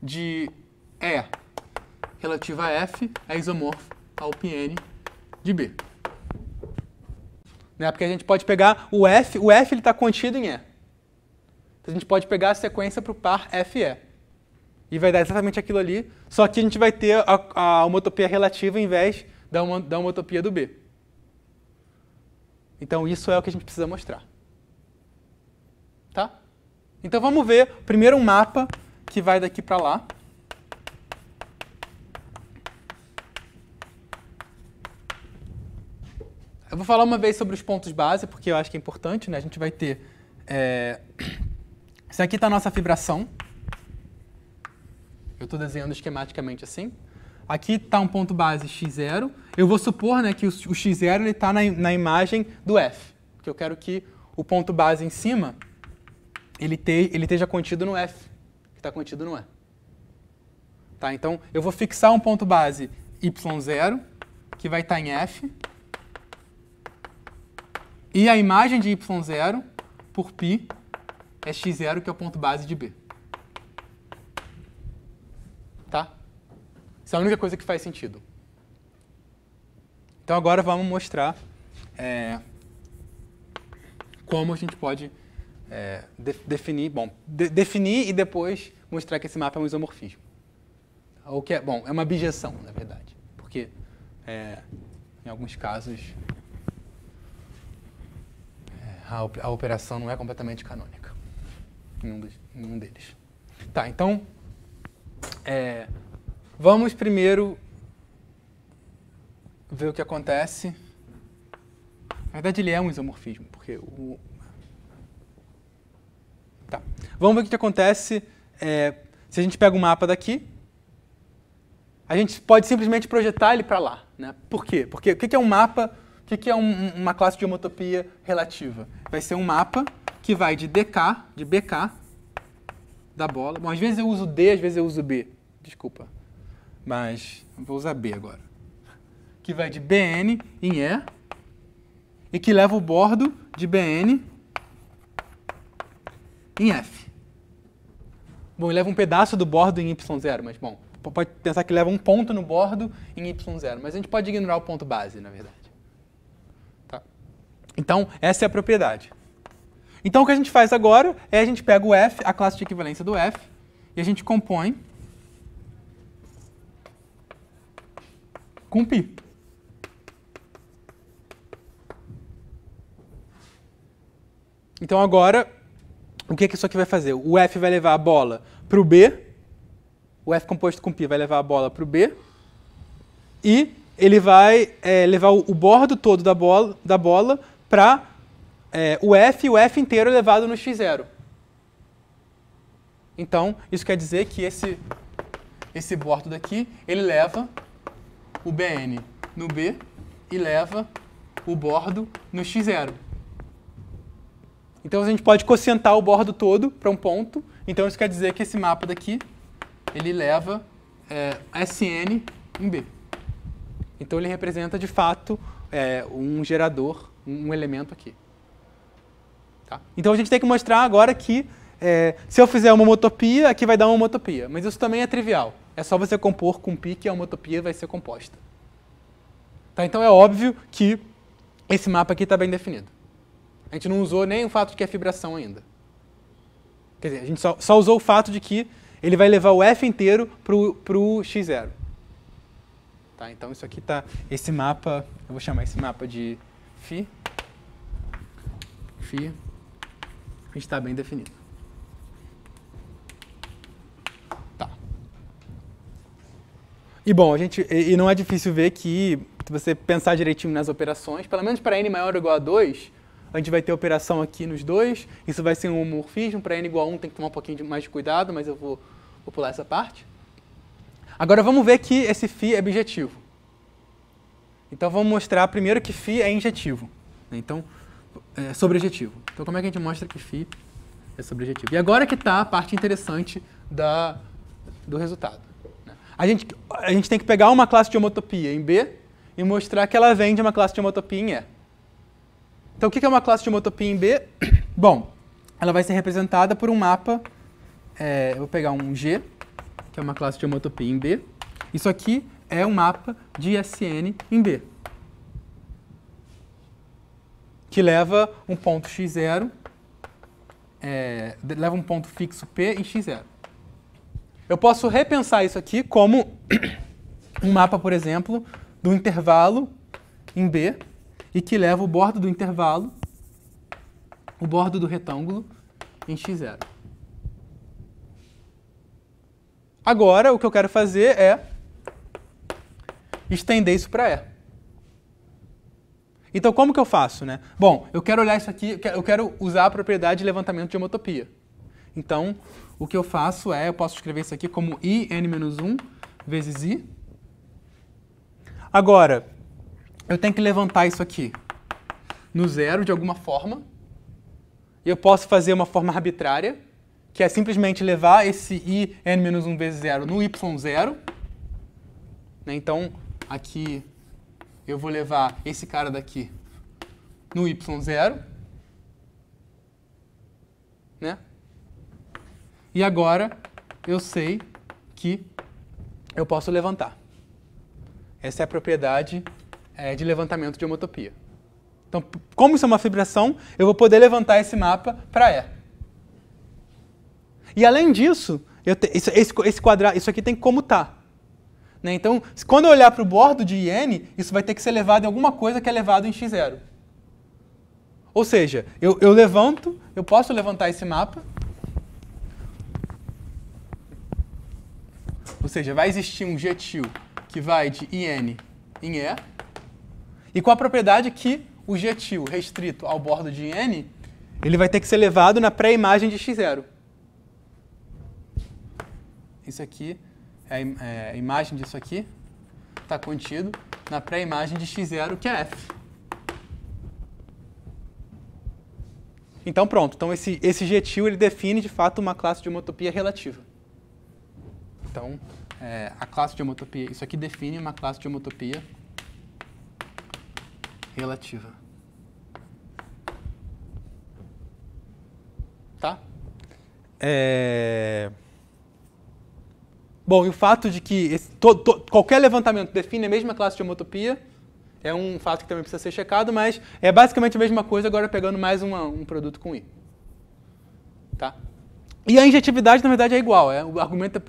de E relativo a F é isomorfo ao Pn de B. Né? Porque a gente pode pegar o F ele está contido em E. Então a gente pode pegar a sequência para o par Fe. E vai dar exatamente aquilo ali, só que a gente vai ter a homotopia relativa em vez da homotopia do B. Então isso é o que a gente precisa mostrar. Tá? Então vamos ver primeiro um mapa que vai daqui para lá. Eu vou falar uma vez sobre os pontos base, porque eu acho que é importante, né? A gente vai ter... Isso aqui está a nossa fibração. Eu estou desenhando esquematicamente assim. Aqui está um ponto base x0. Eu vou supor, né, que o x0 está na imagem do F. Porque eu quero que o ponto base em cima ele esteja contido no F, que está contido no E. Tá? Então, eu vou fixar um ponto base y0, que vai estar em F. E a imagem de y0 por π é x0, que é o ponto base de B. Tá? Isso é a única coisa que faz sentido. Então agora vamos mostrar como a gente pode definir, definir e depois mostrar que esse mapa é um isomorfismo. O que é uma bijeção, na verdade, porque em alguns casos a operação não é completamente canônica em um deles. Tá, então vamos primeiro ver o que acontece. Na verdade, ele é um isomorfismo, porque Tá. Vamos ver o que acontece se a gente pega um mapa daqui. A gente pode simplesmente projetar ele para lá. Né? Por quê? Porque o que é um mapa? O que é uma classe de homotopia relativa? Vai ser um mapa que vai de DK, de BK, da bola. Bom, às vezes eu uso D, às vezes eu uso B. Desculpa. Mas vou usar B agora. Que vai de Bn em E e que leva o bordo de Bn em F. Bom, ele leva um pedaço do bordo em Y0, mas, bom, pode pensar que leva um ponto no bordo em Y0, mas a gente pode ignorar o ponto base, na verdade. Tá? Então, essa é a propriedade. Então, o que a gente faz agora é a gente pega o F, a classe de equivalência do F, e a gente compõe com π. Então, agora, o que isso aqui vai fazer? O F vai levar a bola para o B, o F composto com π vai levar a bola para o B, e ele vai levar o bordo todo da bola para o F, e o F inteiro é levado no x0. Então, isso quer dizer que esse bordo daqui, ele leva o Bn no B e leva o bordo no x0. Então, a gente pode quocientar o bordo todo para um ponto. Então, isso quer dizer que esse mapa daqui, ele leva Sn em B. Então, ele representa, de fato, um gerador, um elemento aqui. Tá? Então, a gente tem que mostrar agora que, se eu fizer uma homotopia, aqui vai dar uma homotopia. Mas isso também é trivial. É só você compor com π que a homotopia vai ser composta. Tá? Então, é óbvio que esse mapa aqui está bem definido. A gente não usou nem o fato de que é fibração ainda. Quer dizer, a gente só usou o fato de que ele vai levar o F inteiro para o x0. Tá? Então, isso aqui está... Esse mapa... Eu vou chamar esse mapa de φ. Está bem definido. Tá. E, bom, e não é difícil ver que, se você pensar direitinho nas operações, pelo menos para n maior ou igual a 2, a gente vai ter operação aqui nos dois. Isso vai ser um homomorfismo. Para n igual a 1 tem que tomar um pouquinho mais de cuidado, mas eu vou pular essa parte. Agora vamos ver que esse φ é bijetivo. Então vamos mostrar primeiro que φ é injetivo. Então sobrejetivo. Então, como é que a gente mostra que φ é sobrejetivo? E agora que está a parte interessante do resultado. A gente tem que pegar uma classe de homotopia em B e mostrar que ela vem de uma classe de homotopia em E. Então, o que é uma classe de homotopia em B? Bom, ela vai ser representada por um mapa. Eu vou pegar um G, que é uma classe de homotopia em B. Isso aqui é um mapa de SN em B, que leva um ponto x0, leva um ponto fixo P em x0. Eu posso repensar isso aqui como um mapa, por exemplo, do intervalo em B, e que leva o bordo do intervalo, o bordo do retângulo, em x0. Agora, o que eu quero fazer é estender isso para E. Então, como que eu faço, né? Bom, eu quero olhar isso aqui, eu quero usar a propriedade de levantamento de homotopia. Então, o que eu faço eu posso escrever isso aqui como IN-1 vezes I. Agora, eu tenho que levantar isso aqui no zero de alguma forma. E eu posso fazer uma forma arbitrária, que é simplesmente levar esse IN-1 vezes 0 no y0. Então, aqui eu vou levar esse cara daqui no y0. Né? E agora eu sei que eu posso levantar. Essa é a propriedade de levantamento de homotopia. Então, como isso é uma fibração, eu vou poder levantar esse mapa para E. E além disso, esse quadrado, isso aqui tem que comutar. Né? Então, quando eu olhar para o bordo de IN, isso vai ter que ser levado em alguma coisa que é levado em x0. Ou seja, eu posso levantar esse mapa. Ou seja, vai existir um G-til que vai de IN em E. E com a propriedade que o G-til restrito ao bordo de IN, ele vai ter que ser levado na pré-imagem de x0. Isso aqui a imagem disso aqui está contido na pré-imagem de x0, que é F. Então, pronto. Então, esse G-til ele define, de fato, uma classe de homotopia relativa. Então, a classe de homotopia, isso aqui define uma classe de homotopia relativa. Tá? Bom, e o fato de que qualquer levantamento define a mesma classe de homotopia é um fato que também precisa ser checado, mas é basicamente a mesma coisa, agora pegando mais um produto com I. Tá? E a injetividade, na verdade, é igual. O argumento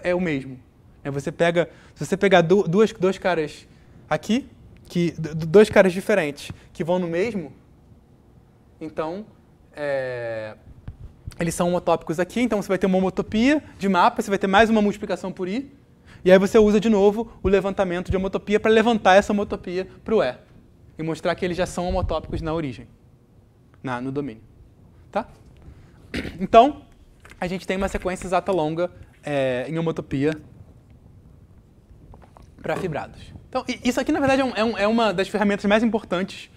é o mesmo. Se você pegar dois caras aqui, dois caras diferentes que vão no mesmo, então eles são homotópicos aqui, então você vai ter uma homotopia de mapa, você vai ter mais uma multiplicação por I, e aí você usa de novo o levantamento de homotopia para levantar essa homotopia para o E, e mostrar que eles já são homotópicos na origem, no domínio. Tá? Então, a gente tem uma sequência exata longa em homotopia para fibrados. Então, isso aqui, na verdade, é uma das ferramentas mais importantes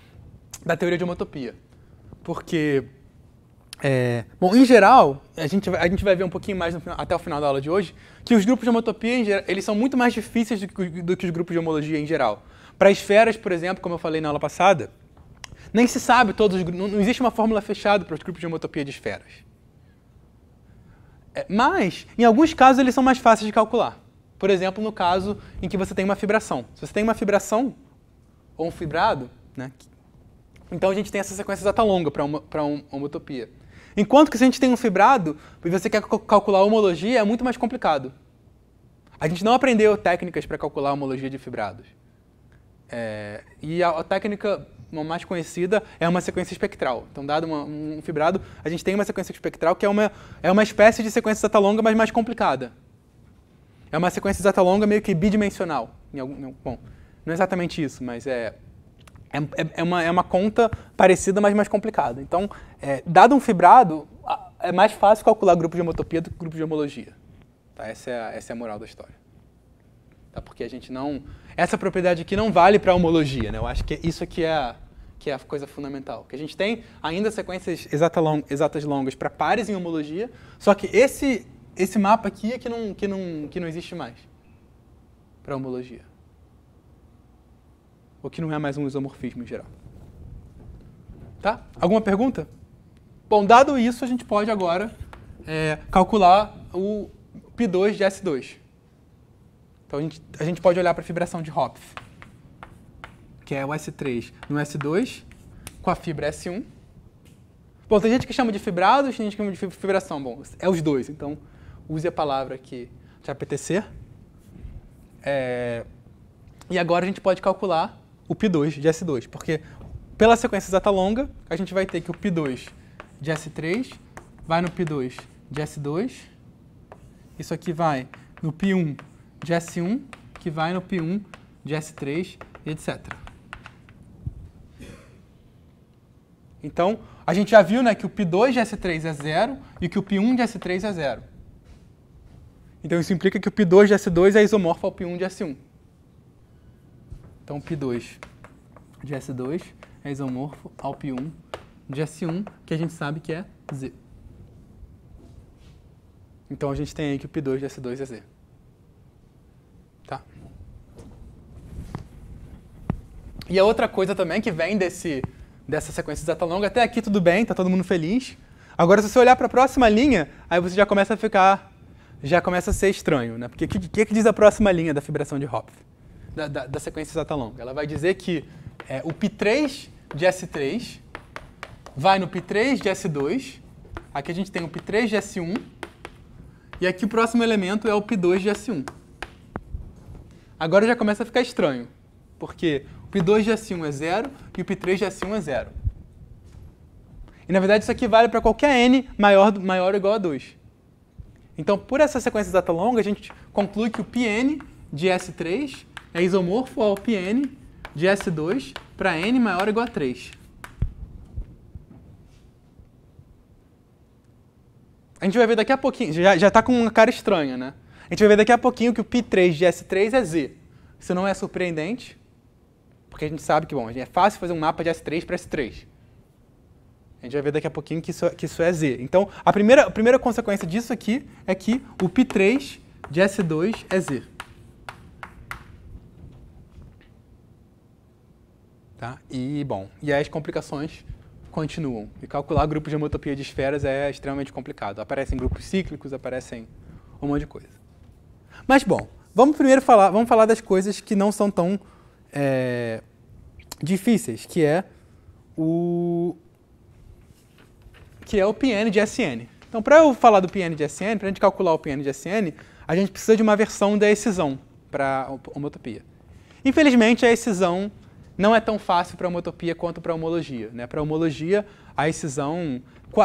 da teoria de homotopia. Porque, bom, em geral, a gente vai ver um pouquinho mais até o final da aula de hoje, que os grupos de homotopia, eles são muito mais difíceis do que os grupos de homologia em geral. Para esferas, por exemplo, como eu falei na aula passada, nem se sabe não existe uma fórmula fechada para os grupos de homotopia de esferas. Mas, em alguns casos, eles são mais fáceis de calcular. Por exemplo, no caso em que você tem uma fibração. Se você tem uma fibração, ou um fibrado, né, então a gente tem essa sequência exata longa para uma homotopia. Enquanto que se a gente tem um fibrado, e você quer calcular a homologia, é muito mais complicado. A gente não aprendeu técnicas para calcular a homologia de fibrados. E a técnica mais conhecida é uma sequência espectral. Então, dado um fibrado, a gente tem uma sequência espectral que é uma espécie de sequência exata longa, mas mais complicada. É uma sequência exata longa meio que bidimensional. Bom, não é exatamente isso, mas é uma conta parecida, mas mais complicada. Então, dado um fibrado, é mais fácil calcular grupo de homotopia do que grupo de homologia. Tá? Essa é a moral da história. Tá? Porque a gente não... Essa propriedade aqui não vale para homologia, né? Eu acho que isso aqui é que é a coisa fundamental. Que a gente tem ainda sequências exatas longas para pares em homologia, só que esse mapa aqui é que não existe mais para homologia. Ou que não é mais um isomorfismo em geral. Tá? Alguma pergunta? Bom, dado isso, a gente pode agora calcular o π2 de S2. Então a gente pode olhar para a fibração de Hopf, que é o S3 no S2, com a fibra S1. Bom, tem gente que chama de fibrados, tem gente que chama de fibração. Bom, é os dois, então use a palavra aqui de APTC. E agora a gente pode calcular o π2 de S2, porque pela sequência exata longa, a gente vai ter que o π2 de S3 vai no π2 de S2, isso aqui vai no π1 de S1, que vai no π1 de S3, etc. Então, a gente já viu, né, que o π2 de S3 é 0 e que o π1 de S3 é 0. Então, isso implica que o π2 de S2 é isomorfo ao π1 de S1. Então, o π2 de S2 é isomorfo ao π1 de S1, que a gente sabe que é Z. Então, a gente tem aí que o π2 de S2 é Z. Tá? E a outra coisa também que vem dessa sequência exata longa, até aqui tudo bem, tá todo mundo feliz. Agora, se você olhar para a próxima linha, aí você já começa a ser estranho, né? Porque o que diz a próxima linha da fibração de Hopf, da sequência exata longa? Ela vai dizer que o π3 de S3 vai no π3 de S2, aqui a gente tem o π3 de S1, e aqui o próximo elemento é o π2 de S1. Agora já começa a ficar estranho, porque o π2 de S1 é 0 e o π3 de S1 é 0. E, na verdade, isso aqui vale para qualquer n maior ou igual a 2. Então, por essa sequência exata longa, a gente conclui que o Pn de S3 é isomorfo ao Pn de S2 para n maior ou igual a 3. A gente vai ver daqui a pouquinho, já está com uma cara estranha, né? A gente vai ver daqui a pouquinho que o π3 de S3 é Z. Isso não é surpreendente, porque a gente sabe que, bom, é fácil fazer um mapa de S3 para S3. A gente vai ver daqui a pouquinho que isso é Z. Então, a primeira consequência disso aqui é que o π3 de S2 é Z. Tá? E, bom, e aí as complicações continuam. E calcular grupos de homotopia de esferas é extremamente complicado. Aparecem grupos cíclicos, aparecem um monte de coisa. Mas, bom, vamos falar das coisas que não são tão difíceis, que é o Pn de Sn. Então, para eu falar do Pn de Sn, para a gente calcular o Pn de Sn, a gente precisa de uma versão da excisão para a homotopia. Infelizmente, a excisão não é tão fácil para homotopia quanto para homologia, né? Para homologia, a excisão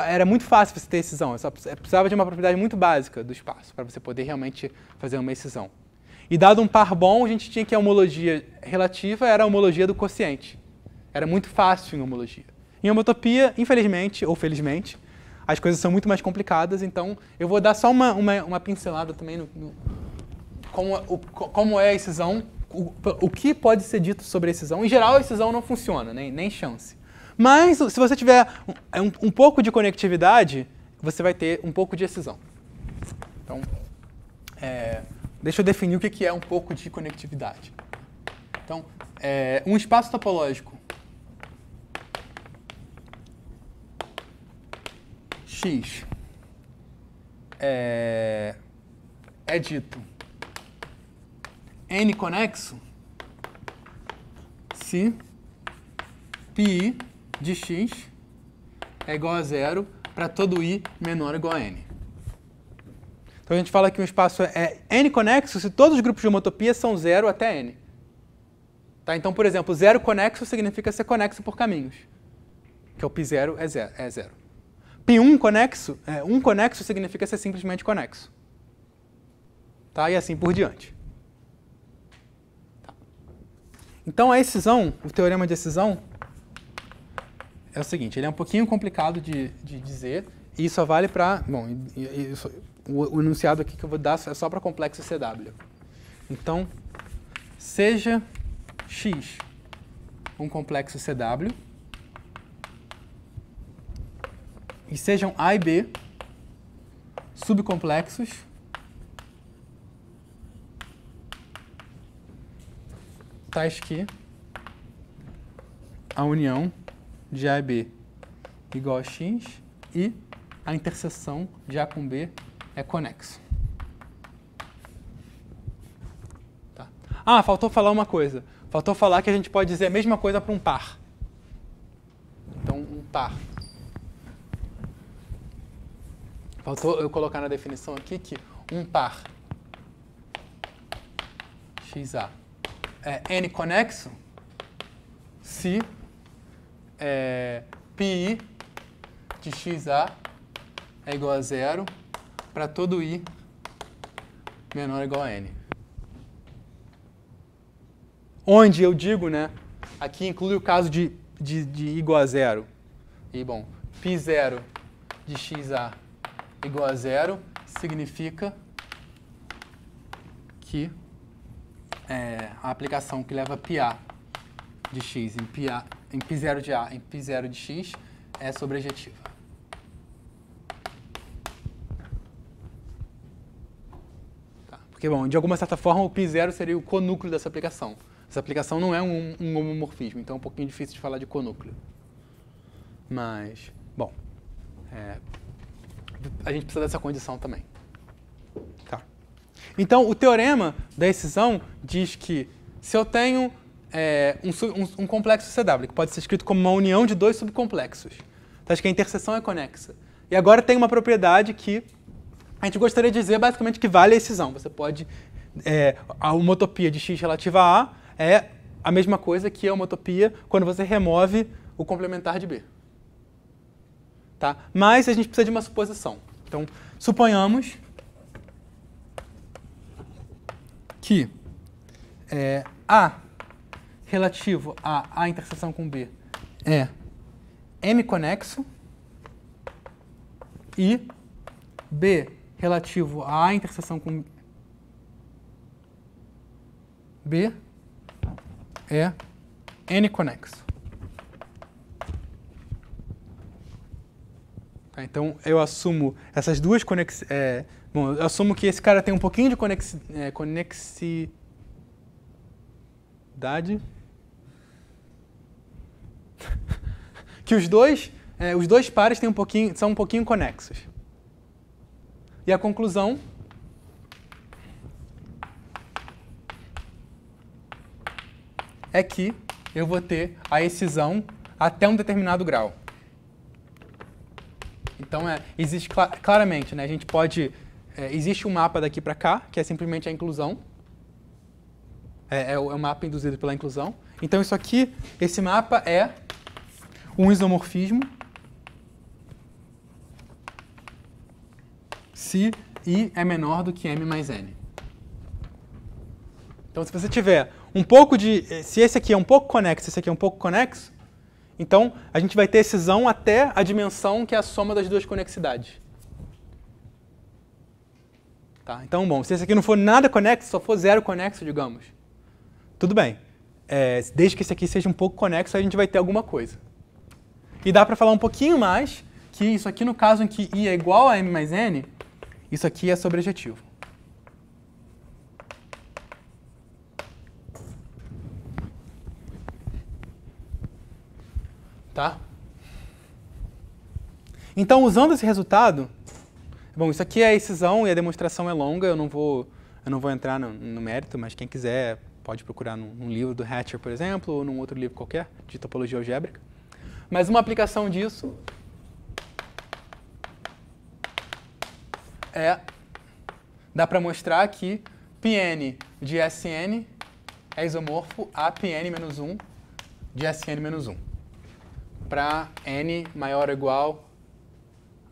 era muito fácil você ter excisão, só precisava de uma propriedade muito básica do espaço para você poder realmente fazer uma excisão. E dado um par bom, a gente tinha que a homologia relativa era a homologia do quociente. Era muito fácil em homologia. Em homotopia, infelizmente ou felizmente, as coisas são muito mais complicadas, então eu vou dar só uma pincelada também no como é a excisão, o que pode ser dito sobre a excisão. Em geral, a excisão não funciona, nem chance. Mas, se você tiver um pouco de conectividade, você vai ter um pouco de excisão. Então, deixa eu definir o que é um pouco de conectividade. Então, um espaço topológico X é dito n conexo se πi de x é igual a 0 para todo i menor ou igual a n. Então a gente fala que um espaço é n conexo se todos os grupos de homotopia são 0 até n. Tá? Então, por exemplo, 0 conexo significa ser conexo por caminhos, que é o π0 é 0. π1 conexo, 1 conexo significa ser simplesmente conexo. Tá? E assim por diante. Tá. Então a excisão, o teorema de excisão, é o seguinte, ele é um pouquinho complicado de dizer, e só vale para... Bom, o enunciado aqui que eu vou dar é só para complexo CW. Então, seja X um complexo CW, e sejam A e B subcomplexos tais que a união de A e B igual a X e a interseção de A com B é conexa. Tá. Ah, faltou falar uma coisa. Faltou falar que a gente pode dizer a mesma coisa para um par. Então, um par. Faltou eu colocar na definição aqui que um par XA é N conexo se πi de XA é igual a 0 para todo I menor ou igual a N. Onde eu digo, né, aqui inclui o caso de igual a 0. E, bom, π0 de XA igual a 0 significa que a aplicação que leva πA de X em π0 de A em π0 de X é sobrejetiva. Tá. Porque, bom, de alguma certa forma, o π0 seria o conúcleo dessa aplicação. Essa aplicação não é um homomorfismo, então é um pouquinho difícil de falar de conúcleo. Mas, bom, a gente precisa dessa condição também. Tá. Então, o teorema da excisão diz que se eu tenho um complexo CW, que pode ser escrito como uma união de dois subcomplexos, então, acho que a interseção é conexa. E agora tem uma propriedade que a gente gostaria de dizer basicamente que vale a excisão. Você pode... a homotopia de X relativa a A é a mesma coisa que a homotopia quando você remove o complementar de B. Tá? Mas a gente precisa de uma suposição. Então, suponhamos que A relativo a A interseção com B é M conexo e B relativo a A interseção com B é N conexo. Tá, então, eu assumo essas duas conexões. Bom, eu assumo que esse cara tem um pouquinho de conexidade. Que os dois pares têm são um pouquinho conexos. E a conclusão é que eu vou ter a excisão até um determinado grau. Então, existe claramente, né, a gente pode... existe um mapa daqui para cá, que é simplesmente a inclusão. É o mapa induzido pela inclusão. Então, isso aqui, esse mapa é um isomorfismo se I é menor do que M mais N. Então, se você tiver um pouco de... Se esse aqui é um pouco conexo, esse aqui é um pouco conexo, então a gente vai ter excisão até a dimensão que é a soma das duas conexidades. Tá? Então, bom, se esse aqui não for nada conexo, só for zero conexo, digamos, tudo bem. Desde que esse aqui seja um pouco conexo, a gente vai ter alguma coisa. E dá para falar um pouquinho mais que isso aqui, no caso em que I é igual a M mais N, isso aqui é sobrejetivo. Tá? Então, usando esse resultado, bom, isso aqui é a excisão e a demonstração é longa, eu não vou entrar no mérito, mas quem quiser pode procurar num livro do Hatcher, por exemplo, ou num outro livro qualquer, de topologia algébrica. Mas uma aplicação disso dá para mostrar que Pn de Sn é isomorfo a Pn-1 de Sn-1. Para n maior ou igual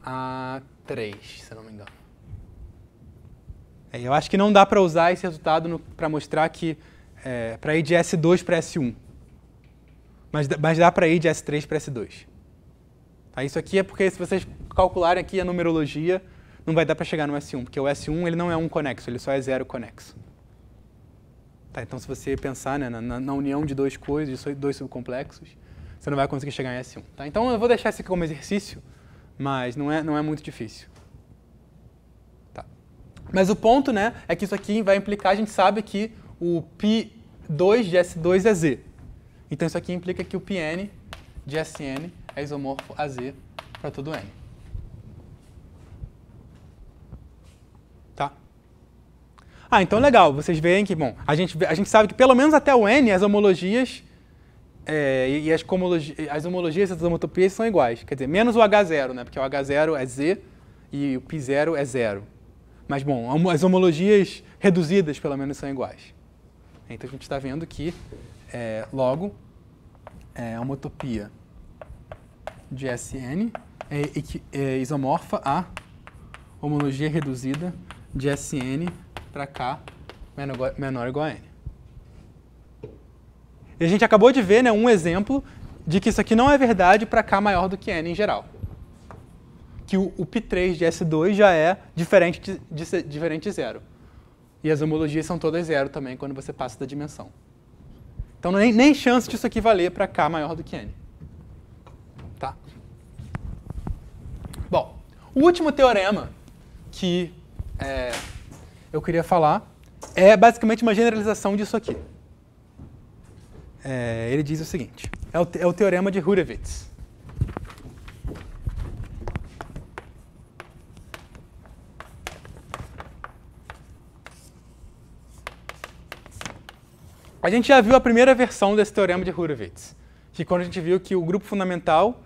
a 3, se não me engano. Eu acho que não dá para usar esse resultado para mostrar que para ir de S2 para S1. Mas dá para ir de S3 para S2. Tá, isso aqui é porque se vocês calcularem aqui a numerologia, não vai dar para chegar no S1, porque o S1 ele não é um conexo, ele só é zero conexo. Tá, então se você pensar, né, na união de duas coisas, de dois subcomplexos, você não vai conseguir chegar em S1. Tá? Então eu vou deixar isso aqui como exercício, mas não é muito difícil. Tá. Mas o ponto, né, é que isso aqui vai implicar, a gente sabe que o π2 de S2 é Z. Então isso aqui implica que o Pn de Sn é isomorfo a Z para todo N. Tá? Então legal, vocês veem que, bom, a gente sabe que pelo menos até o N as homologias e as homologias das homotopias são iguais. Quer dizer, menos o H0, né? Porque o H0 é Z e o π0 é 0. Mas, bom, as homologias reduzidas pelo menos são iguais. Então a gente está vendo que, logo, a homotopia de Sn é isomorfa a homologia reduzida de Sn para K menor ou igual a N. E a gente acabou de ver, né, um exemplo de que isso aqui não é verdade para K maior do que N em geral. Que o π3 de S2 já é diferente de zero. E as homologias são todas zero também quando você passa da dimensão. Então nem chance disso aqui valer para K maior do que N. Tá? Bom, o último teorema que eu queria falar é basicamente uma generalização disso aqui. Ele diz o seguinte, é o teorema de Hurewitz. A gente já viu a primeira versão desse teorema de Hurewitz, que quando a gente viu que o grupo fundamental,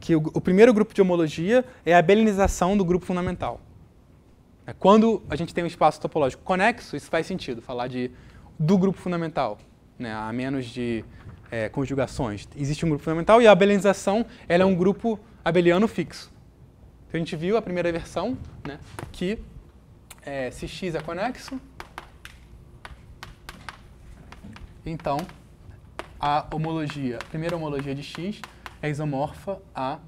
que o primeiro grupo de homologia é a abelianização do grupo fundamental. Quando a gente tem um espaço topológico conexo, isso faz sentido, falar do grupo fundamental, né, a menos de conjugações. Existe um grupo fundamental e a abelianização ela é um grupo abeliano fixo. Então a gente viu a primeira versão, né, que se x é conexo, então a primeira homologia de x é isomorfa à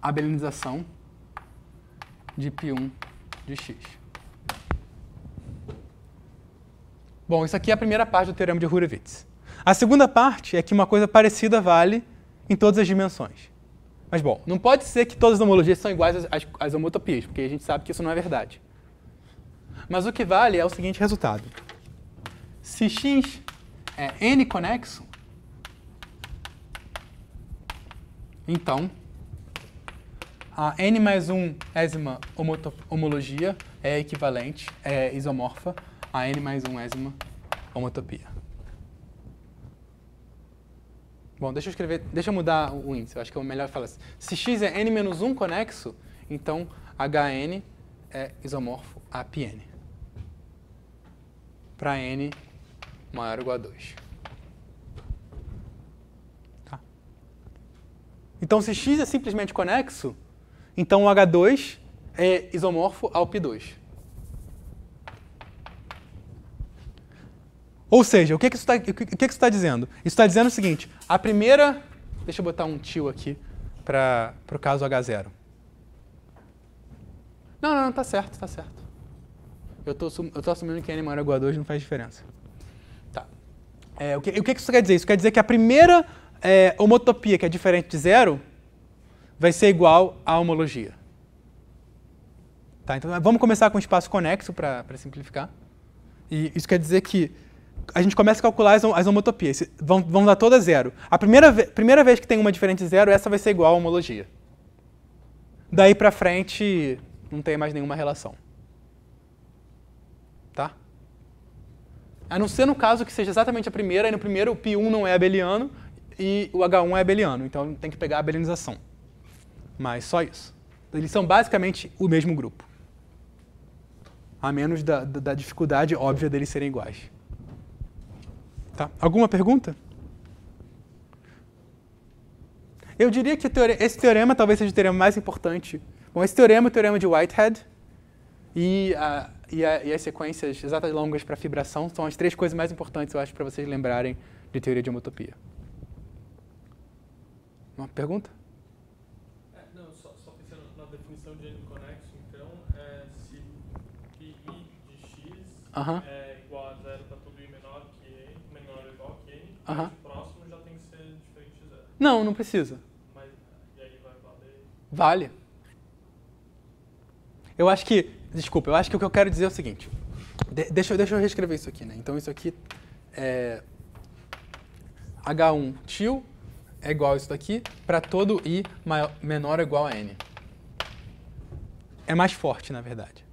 abelianização de π1 de x. Bom, isso aqui é a primeira parte do teorema de Hurewitz. A segunda parte é que uma coisa parecida vale em todas as dimensões. Mas, bom, não pode ser que todas as homologias são iguais às homotopias, porque a gente sabe que isso não é verdade. Mas o que vale é o seguinte resultado. Se x é n conexo, então a n mais 1ésima homologia é equivalente, é isomorfa a n mais 1ésima homotopia. Bom, deixa eu mudar o índice, eu acho que é melhor falar assim. Se x é n menos 1 conexo, então Hn é isomorfo a πn. Para n maior ou igual a 2. Tá? Então, se x é simplesmente conexo, então o H2 é isomorfo ao π2. Ou seja, o que isso está dizendo? Isso está dizendo o seguinte, a primeira... Deixa eu botar um tio aqui para o caso H0. Não, está certo, está certo. Eu tô assumindo que n maior ou igual a 2 não faz diferença. Tá. O que isso quer dizer? Isso quer dizer que a primeira homotopia, que é diferente de zero, vai ser igual à homologia. Tá, então vamos começar com o espaço conexo para simplificar. E isso quer dizer que a gente começa a calcular as homotopias. Vão dar todas zero. A primeira vez que tem uma diferente de zero, essa vai ser igual à homologia. Daí para frente, não tem mais nenhuma relação. Tá? A não ser no caso que seja exatamente a primeira, e no primeiro o π1 não é abeliano e o H1 é abeliano. Então tem que pegar a abelianização. Mas só isso. Eles são basicamente o mesmo grupo. A menos da dificuldade óbvia deles serem iguais. Tá? Alguma pergunta? Eu diria que esse teorema talvez seja o teorema mais importante. Bom, esse teorema é o teorema de Whitehead e as sequências exatas longas para fibração são as três coisas mais importantes, eu acho, para vocês lembrarem de teoria de homotopia. Uma pergunta? Não, só pensando na definição de n-conexo, então, se πi de x é igual a zero para tudo i menor que n, menor ou igual que n, o próximo já tem que ser diferente de zero. Não precisa. Mas, e aí vai Vale. Eu acho que o que eu quero dizer é o seguinte. Deixa eu reescrever isso aqui, né? Então isso aqui é H1 til é igual a isso daqui para todo I menor ou igual a N. É mais forte, na verdade.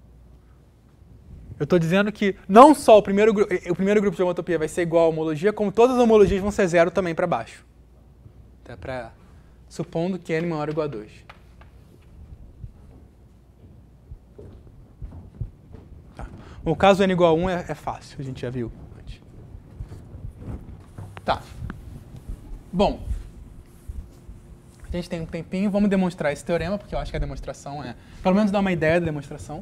Eu estou dizendo que não só o primeiro grupo de homotopia vai ser igual à homologia, como todas as homologias vão ser zero também para baixo. Tá? Supondo que N maior ou igual a 2. Tá. O caso N igual a 1 é fácil, a gente já viu antes. Tá. Bom, a gente tem um tempinho, vamos demonstrar esse teorema, porque eu acho que a demonstração é... Pelo menos dá uma ideia da demonstração.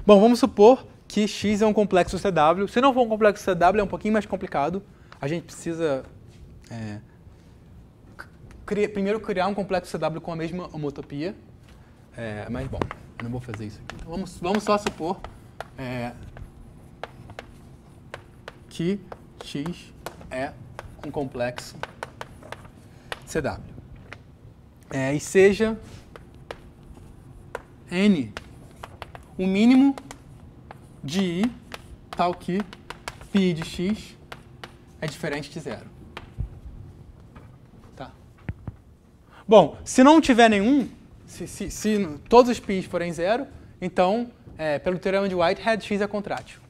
Bom, vamos supor que X é um complexo CW. Se não for um complexo CW, é um pouquinho mais complicado. A gente precisa primeiro criar um complexo CW com a mesma homotopia. Mas, bom, eu não vou fazer isso aqui. Então, vamos só supor que X é um complexo CW. E seja N o mínimo de I, tal que π de X é diferente de zero. Tá. Bom, se não tiver nenhum, se todos os π's forem zero, então, pelo teorema de Whitehead, X é contrátil.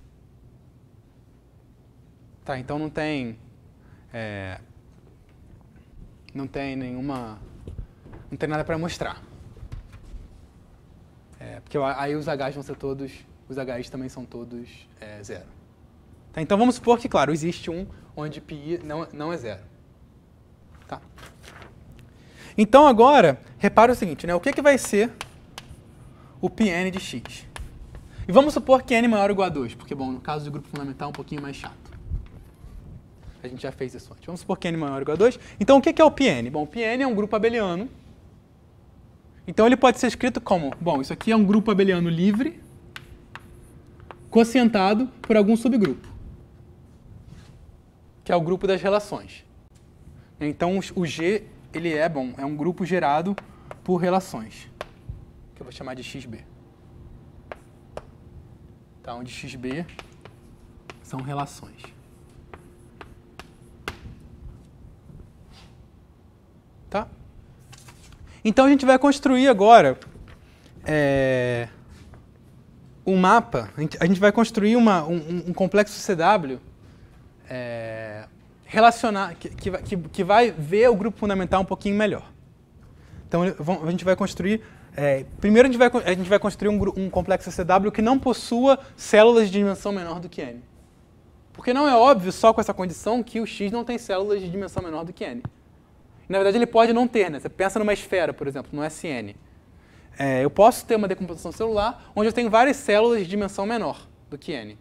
Tá, então não tem nada para mostrar. Porque aí os H's vão ser todos, os H's também são todos zero. Tá, então vamos supor que, claro, existe um onde π não é zero. Tá. Então agora, repara o seguinte, né? O que vai ser o Pn de X? E vamos supor que n maior ou igual a 2, porque, bom, no caso do grupo fundamental é um pouquinho mais chato. A gente já fez isso antes. Vamos supor que n maior ou igual a 2. Então o que é o Pn? Bom, o Pn é um grupo abeliano. Então ele pode ser escrito como, bom, isso aqui é um grupo abeliano livre, quocientado por algum subgrupo, que é o grupo das relações. Então o G, ele é um grupo gerado por relações, que eu vou chamar de XB. Tá, onde XB são relações. Tá? Então a gente vai construir agora um mapa, a gente vai construir um complexo CW que vai ver o grupo fundamental um pouquinho melhor. Então a gente vai construir, primeiro a gente vai construir um complexo CW que não possua células de dimensão menor do que N. Porque não é óbvio, só com essa condição, que o X não tem células de dimensão menor do que N. Na verdade, ele pode não ter, né? Você pensa numa esfera, por exemplo, no SN. Eu posso ter uma decomposição celular onde eu tenho várias células de dimensão menor do que N.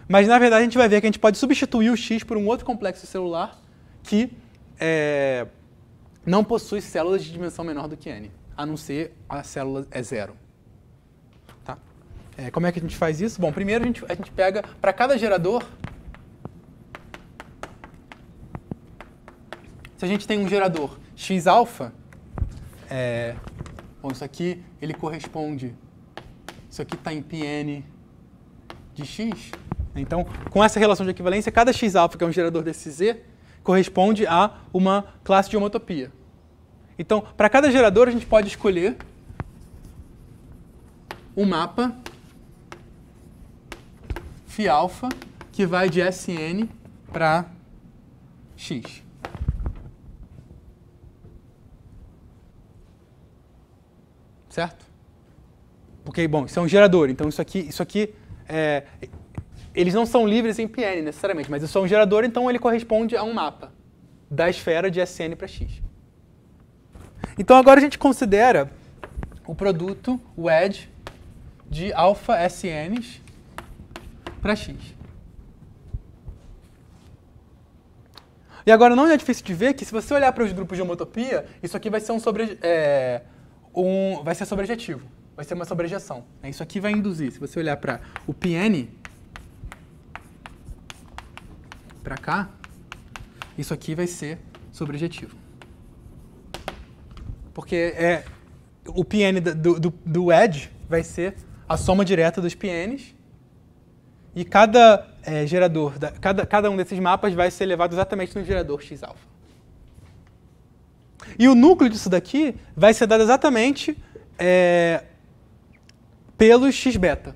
Mas, na verdade, a gente vai ver que a gente pode substituir o X por um outro complexo celular que não possui células de dimensão menor do que N, a não ser a célula é zero. Tá? Como é que a gente faz isso? Bom, primeiro a gente pega, para cada gerador, se a gente tem um gerador X-alfa, bom, isso aqui ele corresponde, isso aqui está em Pn de X. Então, com essa relação de equivalência, cada X-alfa, que é um gerador desse Z, corresponde a uma classe de homotopia. Então, para cada gerador, a gente pode escolher um mapa φ-alfa que vai de Sn para X. Certo? Porque, bom, isso é um gerador, então isso aqui eles não são livres em Pn necessariamente, mas isso é um gerador, então ele corresponde a um mapa da esfera de Sn para X. Então agora a gente considera o produto, o edge, de alfa Sns para X. E agora não é difícil de ver que se você olhar para os grupos de homotopia, isso aqui vai ser vai ser sobrejetivo. Vai ser uma sobrejeção. Isso aqui vai induzir. Se você olhar para o PN, para cá, isso aqui vai ser sobrejetivo. Porque o PN do edge vai ser a soma direta dos PNs e cada gerador, cada um desses mapas vai ser levado exatamente no gerador x-alfa. E o núcleo disso daqui vai ser dado exatamente pelos x-beta.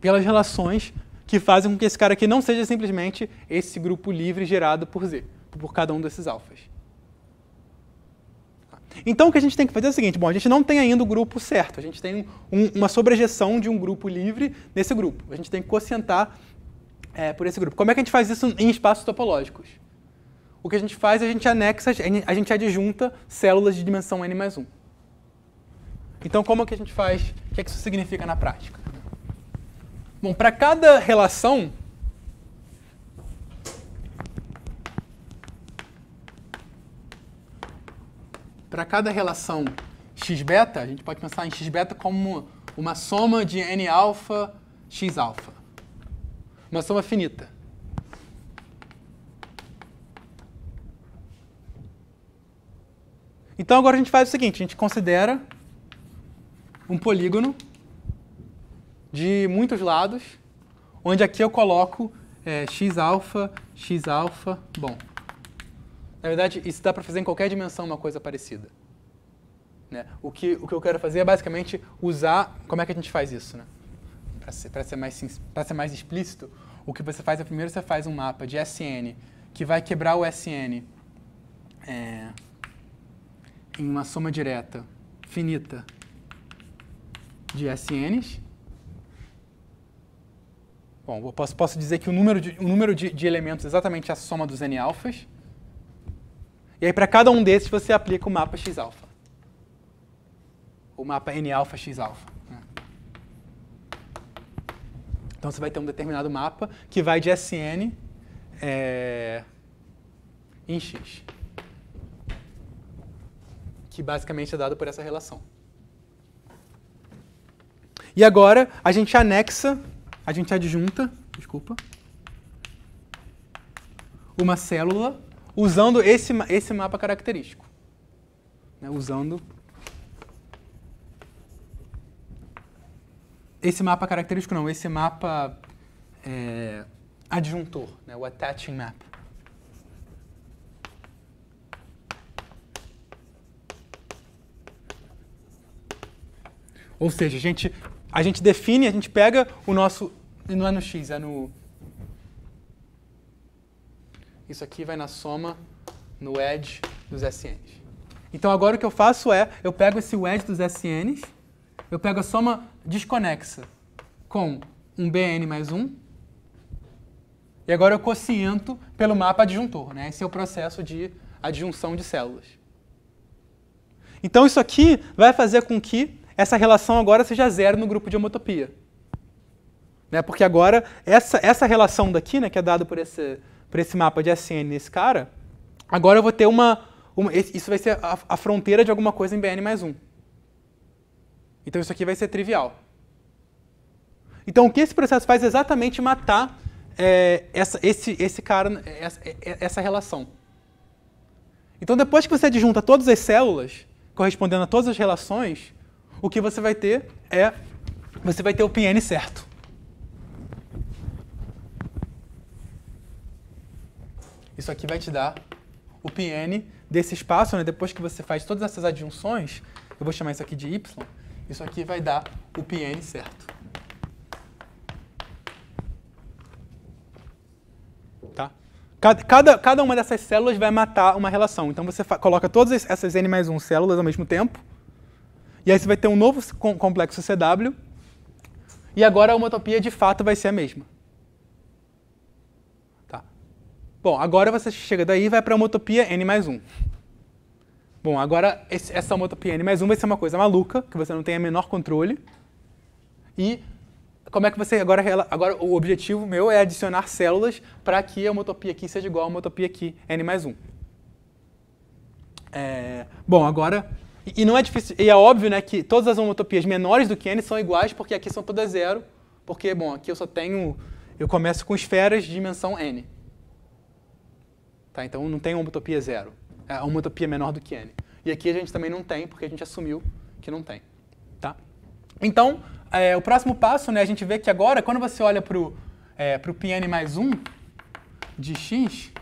Pelas relações que fazem com que esse cara aqui não seja simplesmente esse grupo livre gerado por Z, por cada um desses alfas. Então o que a gente tem que fazer é o seguinte, bom, a gente não tem ainda o grupo certo, a gente tem uma sobrejeção de um grupo livre nesse grupo. A gente tem que quocientar por esse grupo. Como é que a gente faz isso em espaços topológicos? O que a gente faz é a gente anexa, a gente adjunta células de dimensão n mais 1. Então como é que a gente faz? O que é que isso significa na prática? Bom, para cada relação, x-beta, a gente pode pensar em x-beta como uma soma de n-alfa, x-alfa. Uma soma finita. Então agora a gente faz o seguinte, a gente considera um polígono de muitos lados, onde aqui eu coloco x-alfa, x-alfa, bom. Na verdade, isso dá para fazer em qualquer dimensão uma coisa parecida. Né? O que eu quero fazer é basicamente usar... Como é que a gente faz isso? Né? Para ser mais explícito, o que você faz é primeiro você faz um mapa de SN que vai quebrar o SN em uma soma direta finita de SNs. Bom, eu posso dizer que o número de elementos é exatamente a soma dos n-alfas. E aí, para cada um desses, você aplica o mapa x-alfa. O mapa n-alfa x-alfa. Então, você vai ter um determinado mapa que vai de SN em x. Que basicamente é dado por essa relação. E agora, a gente adjunta, uma célula usando esse mapa característico. Né, usando esse mapa característico, não, esse mapa adjuntor, né, o attaching map. Ou seja, a gente define, a gente pega o nosso... Não é no x, é no... Isso aqui vai na soma no edge dos SNs. Então agora o que eu faço eu pego esse edge dos SNs, eu pego a soma desconexa com um Bn mais 1, e agora eu quociento pelo mapa adjuntor. Né? Esse é o processo de adjunção de células. Então isso aqui vai fazer com que essa relação agora seja zero no grupo de homotopia. Né? Porque agora essa relação daqui, né, que é dada por esse mapa de SN nesse cara, agora eu vou ter isso vai ser a fronteira de alguma coisa em Bn mais 1. Então isso aqui vai ser trivial. Então o que esse processo faz é exatamente matar essa relação. Então depois que você adjunta todas as células, correspondendo a todas as relações, o que você vai ter você vai ter o PN certo. Isso aqui vai te dar o PN desse espaço, né? Depois que você faz todas essas adjunções, eu vou chamar isso aqui de Y, isso aqui vai dar o PN certo. Tá? Cada uma dessas células vai matar uma relação. Então você coloca todas essas N mais 1 células ao mesmo tempo, e aí você vai ter um novo complexo CW, e agora a homotopia de fato vai ser a mesma. Bom, agora você chega daí e vai para a homotopia N mais 1. Bom, agora essa homotopia N mais 1 vai ser uma coisa maluca, que você não tem o menor controle. E como é que você agora o objetivo meu é adicionar células para que a homotopia aqui seja igual a homotopia aqui, n mais 1. Bom, agora... E não é difícil, e é óbvio, né, que todas as homotopias menores do que n são iguais, porque aqui são todas zero, porque, bom, aqui eu começo com esferas de dimensão n. Tá, então não tem homotopia zero, é homotopia menor do que n. E aqui a gente também não tem, porque a gente assumiu que não tem. Tá? Então, o próximo passo, né, a gente vê que agora, quando você olha para o Pn mais 1 de x,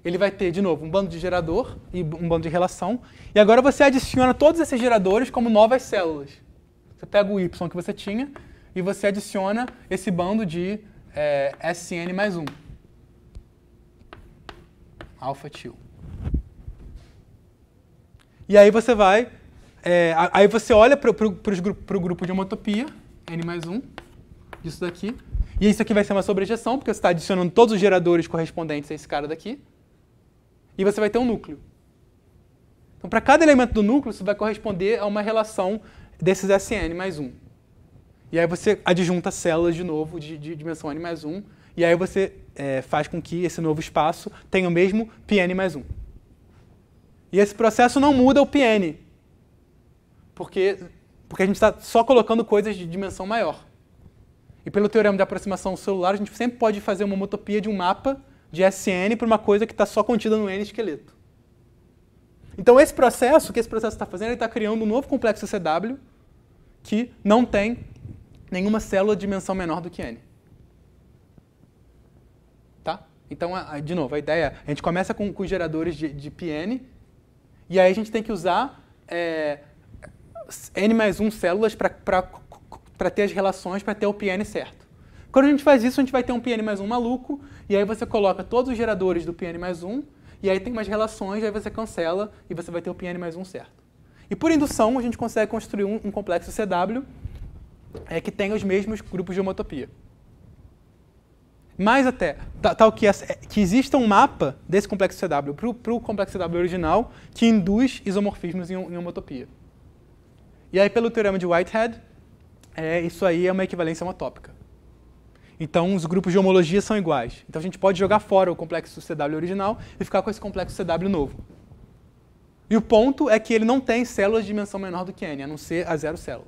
ele vai ter, de novo, um bando de gerador e um bando de relação. E agora você adiciona todos esses geradores como novas células. Você pega o y que você tinha e você adiciona esse bando de Sn mais 1. Alpha 2. E aí você vai... aí você olha para o grupo de homotopia, n mais 1, disso daqui. E isso aqui vai ser uma sobrejeção, porque você está adicionando todos os geradores correspondentes a esse cara daqui. E você vai ter um núcleo. Então, para cada elemento do núcleo, isso vai corresponder a uma relação desses Sn mais 1. E aí você adjunta células de novo de dimensão n mais 1. E aí você faz com que esse novo espaço tenha o mesmo Pn mais 1. E esse processo não muda o Pn. Porque a gente está só colocando coisas de dimensão maior. E pelo teorema de aproximação celular, a gente sempre pode fazer uma homotopia de um mapa de Sn para uma coisa que está só contida no n esqueleto. Então, o que esse processo está fazendo, ele está criando um novo complexo CW que não tem nenhuma célula de dimensão menor do que n. Tá? Então, de novo, a ideia é, a gente começa com os geradores de Pn, e aí a gente tem que usar n mais 1 células para ter as relações, para ter o Pn certo. Quando a gente faz isso, a gente vai ter um Pn mais 1 maluco, e aí você coloca todos os geradores do Pn mais 1, e aí tem umas relações, aí você cancela, e você vai ter o Pn mais 1 certo. E por indução, a gente consegue construir um complexo CW que tem os mesmos grupos de homotopia. Mais até, tal que exista um mapa desse complexo CW para o complexo CW original que induz isomorfismos em homotopia. E aí, pelo teorema de Whitehead, isso aí é uma equivalência homotópica. Então, os grupos de homologia são iguais. Então, a gente pode jogar fora o complexo CW original e ficar com esse complexo CW novo. E o ponto é que ele não tem células de dimensão menor do que n, a não ser a zero célula.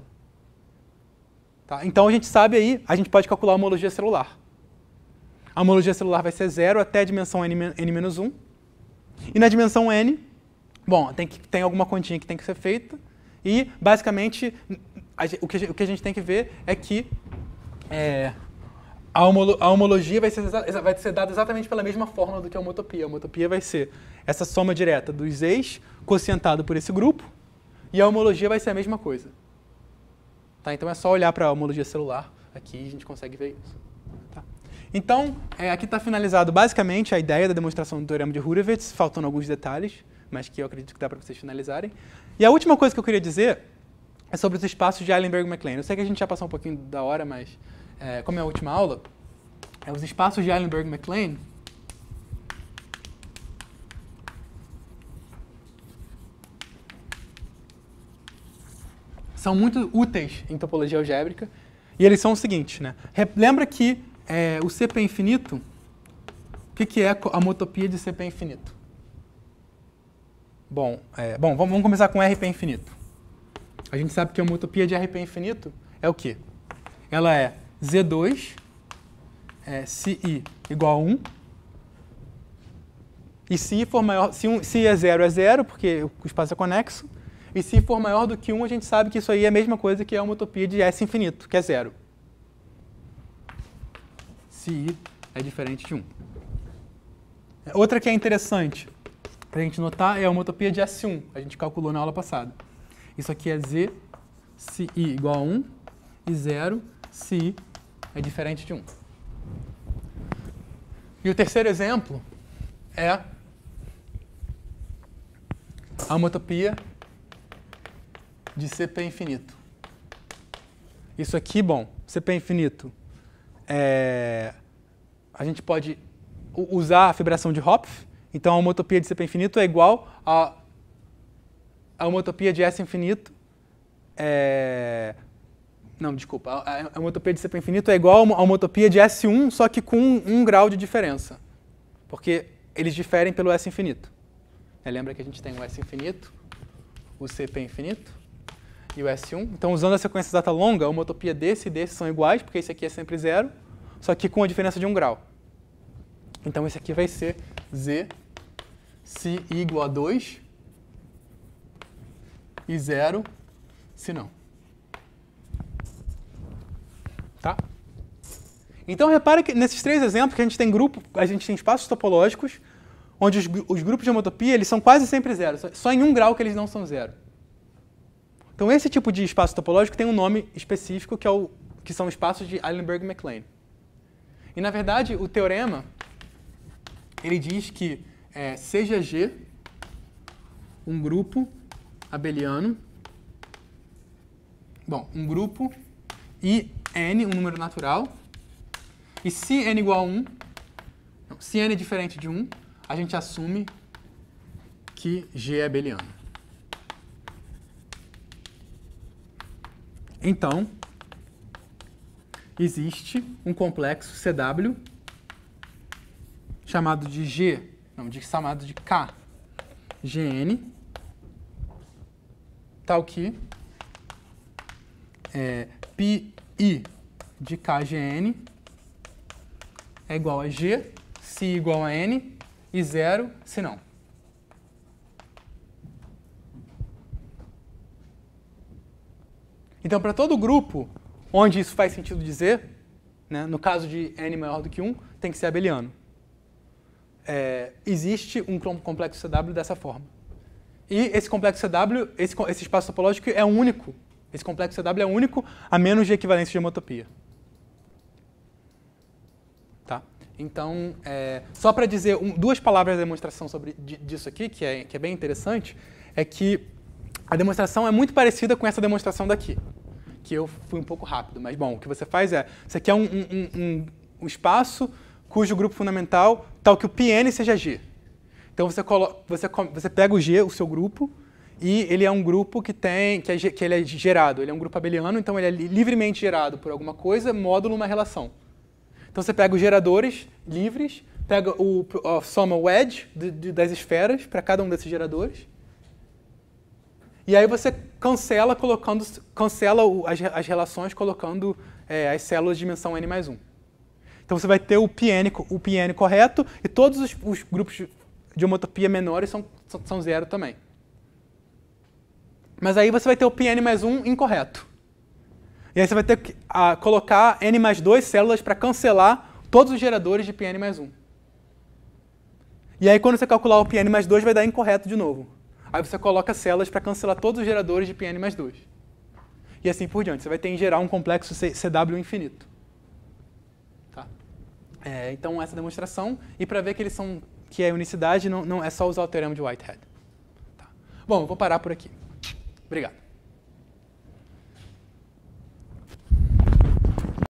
Tá? Então, a gente sabe aí, a gente pode calcular a homologia celular. A homologia celular vai ser 0 até a dimensão n-1. E na dimensão n, bom, tem alguma continha que tem que ser feita. E, basicamente, o que a gente tem que ver é que a homologia vai ser dada exatamente pela mesma fórmula do que a homotopia. A homotopia vai ser essa soma direta dos ex quocientado por esse grupo, e a homologia vai ser a mesma coisa. Tá? Então é só olhar para a homologia celular aqui e a gente consegue ver isso. Tá? Então, aqui está finalizado basicamente a ideia da demonstração do teorema de Hurewitz, faltando alguns detalhes, mas que eu acredito que dá para vocês finalizarem. E a última coisa que eu queria dizer é sobre os espaços de Eilenberg-MacLane. Eu sei que a gente já passou um pouquinho da hora, mas como é a última aula, os espaços de Eilenberg-MacLane são muito úteis em topologia algébrica, e eles são os seguintes, né? Lembra que o CP infinito, o que é a homotopia de CP infinito? Bom, vamos começar com RP infinito. A gente sabe que a homotopia de RP infinito é o quê? Ela é Z2, se I igual a 1, e se for maior, se é 0 é 0, porque o espaço é conexo, e se for maior do que 1, a gente sabe que isso aí é a mesma coisa que a homotopia de S infinito, que é 0. Se I é diferente de 1. Outra que é interessante para a gente notar é a homotopia de S1, a gente calculou na aula passada. Isso aqui é Z, se I igual a 1, e 0, se I é diferente de 1. E o terceiro exemplo é a homotopia de CP infinito. Isso aqui, bom, CP infinito, a gente pode usar a fibração de Hopf, então a homotopia de CP infinito é igual a homotopia de S infinito Não, desculpa. A homotopia de C para infinito é igual a homotopia de S1, só que com 1 grau de diferença. Porque eles diferem pelo S infinito. Lembra que a gente tem o S infinito, o CP infinito e o S1. Então, usando a sequência exata longa, a homotopia desse e desse são iguais, porque esse aqui é sempre 0, só que com a diferença de 1 grau. Então, esse aqui vai ser Z se I igual a 2 e 0 se não. Tá? Então, repare que nesses 3 exemplos que a gente tem espaços topológicos onde os grupos de homotopia eles são quase sempre 0. Só em 1 grau que eles não são 0. Então, esse tipo de espaço topológico tem um nome específico que são espaços de Eilenberg-MacLane. E, na verdade, o teorema ele diz que seja G um grupo abeliano, um grupo e N um número natural, e se N igual a 1, se N é diferente de 1, a gente assume que G é abeliano. Então, existe um complexo CW chamado de KGN, tal que Pi de KGN é igual a G se igual a N e 0 se não. Então, para todo grupo onde isso faz sentido dizer, né, no caso de N maior do que 1, tem que ser abeliano. Existe um complexo CW dessa forma. E esse complexo CW, esse espaço topológico é único. Esse complexo CW é único a menos de equivalência de homotopia. Tá? Então, só para dizer 2 palavras da demonstração disso aqui, que é bem interessante, é que a demonstração é muito parecida com essa demonstração daqui, que eu fui um pouco rápido, mas bom, o que você faz você quer um espaço cujo grupo fundamental tal que o Pn seja G. Então você pega o G, o seu grupo, e ele é um grupo que ele é gerado, ele é um grupo abeliano, então ele é livremente gerado por alguma coisa, módulo uma relação. Então você pega os geradores livres, pega soma o edge das esferas para cada um desses geradores, e aí você cancela as relações colocando as células de dimensão n mais 1. Então você vai ter o PN correto e todos os grupos de homotopia menores são 0 também. Mas aí você vai ter o PN mais 1 incorreto. E aí você vai ter que colocar N mais 2 células para cancelar todos os geradores de PN mais 1. E aí quando você calcular o PN mais 2 vai dar incorreto de novo. Aí você coloca células para cancelar todos os geradores de PN mais 2. E assim por diante. Você vai ter em geral um complexo CW infinito. Tá? Então essa demonstração. E para ver que é unicidade, não é só usar o teorema de Whitehead. Tá? Bom, eu vou parar por aqui. Obrigado.